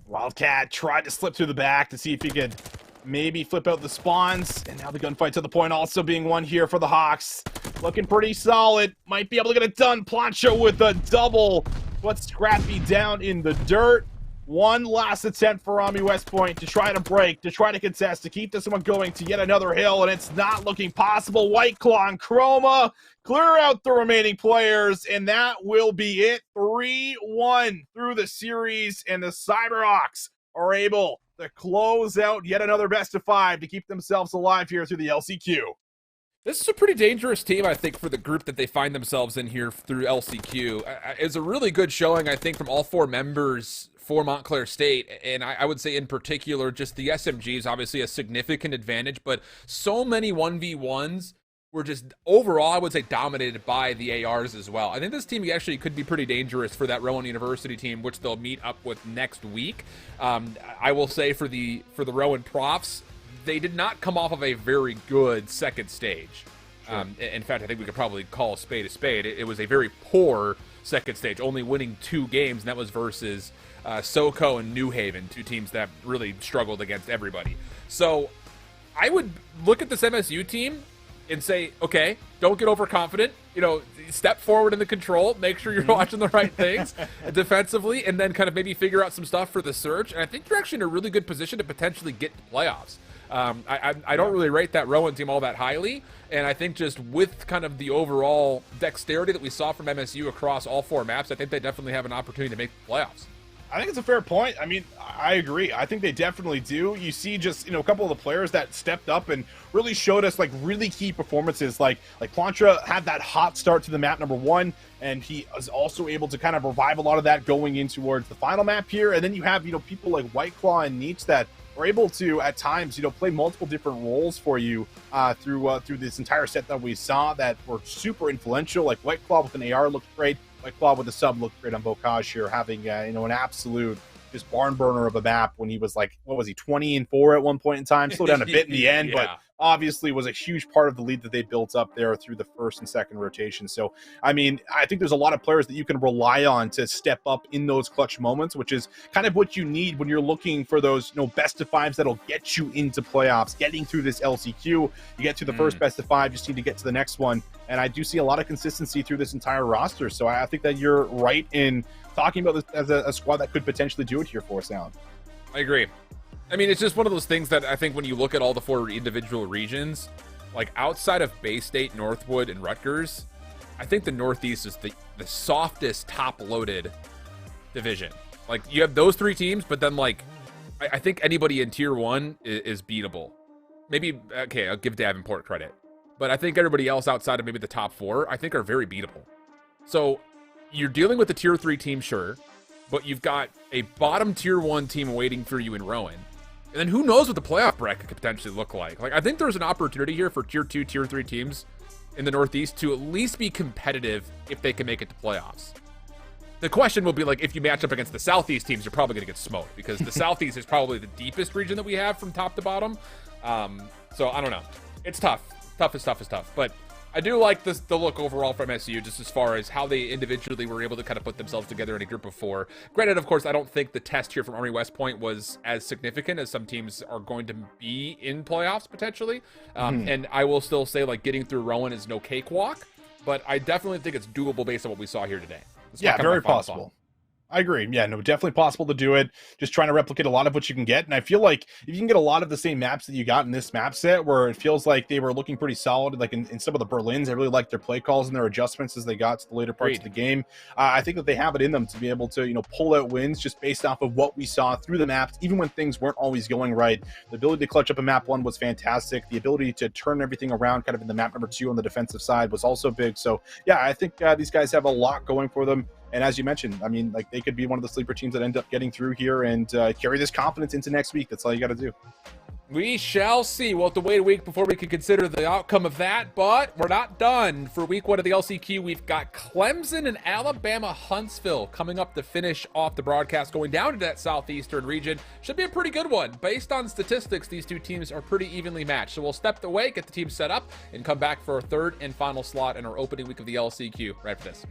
Wildcat tried to slip through the back to see if he could maybe flip out the spawns. And now the gunfight to the point also being won here for the Hawks. Looking pretty solid. Might be able to get it done. Plancha with a double. Put Scrappy down in the dirt. One last attempt for Army West Point to try to break, to try to contest, to keep this one going to yet another hill, and it's not looking possible. White Claw and Chroma clear out the remaining players, and that will be it. 3-1 through the series, and the Cyberhawks are able to close out yet another best of 5 to keep themselves alive here through the LCQ. This is a pretty dangerous team, I think, for the group that they find themselves in here through LCQ. It's a really good showing, I think, from all 4 members for Montclair State, and I would say in particular, just the SMG is obviously a significant advantage, but so many 1v1s were just overall, I would say, dominated by the ARs as well. I think this team actually could be pretty dangerous for that Rowan University team, which they'll meet up with next week. I will say for the Rowan Profs, they did not come off of a very good second stage. Sure. In fact, I think we could probably call a spade a spade. It was a very poor second stage, only winning 2 games, and that was versus SoCo and New Haven, 2 teams that really struggled against everybody. So I would look at this MSU team and say, okay, don't get overconfident. You know, step forward in the control, make sure you're watching the right things defensively, and then kind of maybe figure out some stuff for the Surge. And I think you're actually in a really good position to potentially get to playoffs. I don't really rate that Rowan team all that highly, and I think just with kind of the overall dexterity that we saw from MSU across all 4 maps, I think they definitely have an opportunity to make the playoffs. I think it's a fair point. I mean, I agree. I think they definitely do. You see just, a couple of the players that stepped up and really showed us, like, really key performances. Like Plancha had that hot start to the map number 1, and he was also able to kind of revive a lot of that going in towards the final map here. And then you have, people like White Claw and Nietzsche that are able to, at times, play multiple different roles for you through this entire set that we saw that were super influential. Like White Claw with an AR looked great. White Claw with a sub looked great on Bocage here, having an absolute just barn burner of a map when he was like, what was he, 20-4 at one point in time? Slowed down a bit in the end, but obviously was a huge part of the lead that they built up there through the first and second rotation. So, I mean, I think there's a lot of players that you can rely on to step up in those clutch moments, which is kind of what you need when you're looking for those, best of 5s that'll get you into playoffs, getting through this LCQ. You get to the first best of 5, you just need to get to the next one. And I do see a lot of consistency through this entire roster. So I think that you're right in talking about this as a squad that could potentially do it here for us now. I agree. I mean, it's just one of those things that I think when you look at all the 4 individual regions, like outside of Bay State, Northwood, and Rutgers, I think the Northeast is the softest, top-loaded division. Like, you have those 3 teams, but then, like, I think anybody in Tier 1 is beatable. Maybe, okay, I'll give Davenport credit. But I think everybody else outside of maybe the top 4, I think are very beatable. So you're dealing with a Tier 3 team, sure, but you've got a bottom Tier 1 team waiting for you in Rowan. And then who knows what the playoff bracket could potentially look like. Like, I think there's an opportunity here for Tier 2, Tier 3 teams in the Northeast to at least be competitive if they can make it to playoffs. The question will be, like, if you match up against the Southeast teams, you're probably going to get smoked because the Southeast is probably the deepest region that we have from top to bottom. So I don't know. It's tough. Tough is tough. But I do like the look overall from MSU, just as far as how they individually were able to kind of put themselves together in a group of 4. Granted, of course, I don't think the test here from Army West Point was as significant as some teams are going to be in playoffs potentially. And I will still say, like, getting through Rowan is no cakewalk, but I definitely think it's doable based on what we saw here today. Yeah, very possible. I agree. Yeah, no, definitely possible to do it. Just trying to replicate a lot of what you can get. And I feel like if you can get a lot of the same maps that you got in this map set, where it feels like they were looking pretty solid, like in some of the Berlins, I really liked their play calls and their adjustments as they got to the later parts of the game. I think that they have it in them to be able to, pull out wins just based off of what we saw through the maps, even when things weren't always going right. The ability to clutch up in map 1 was fantastic. The ability to turn everything around kind of in the map number 2 on the defensive side was also big. So yeah, I think these guys have a lot going for them. And as you mentioned, I mean, like, they could be one of the sleeper teams that end up getting through here and carry this confidence into next week. That's all you got to do. We shall see. We'll have to wait a week before we can consider the outcome of that, but we're not done. For week 1 of the LCQ, we've got Clemson and Alabama Huntsville coming up to finish off the broadcast, going down to that southeastern region. Should be a pretty good one. Based on statistics, these two teams are pretty evenly matched. So we'll step away, get the team set up, and come back for our third and final slot in our opening week of the LCQ right after this.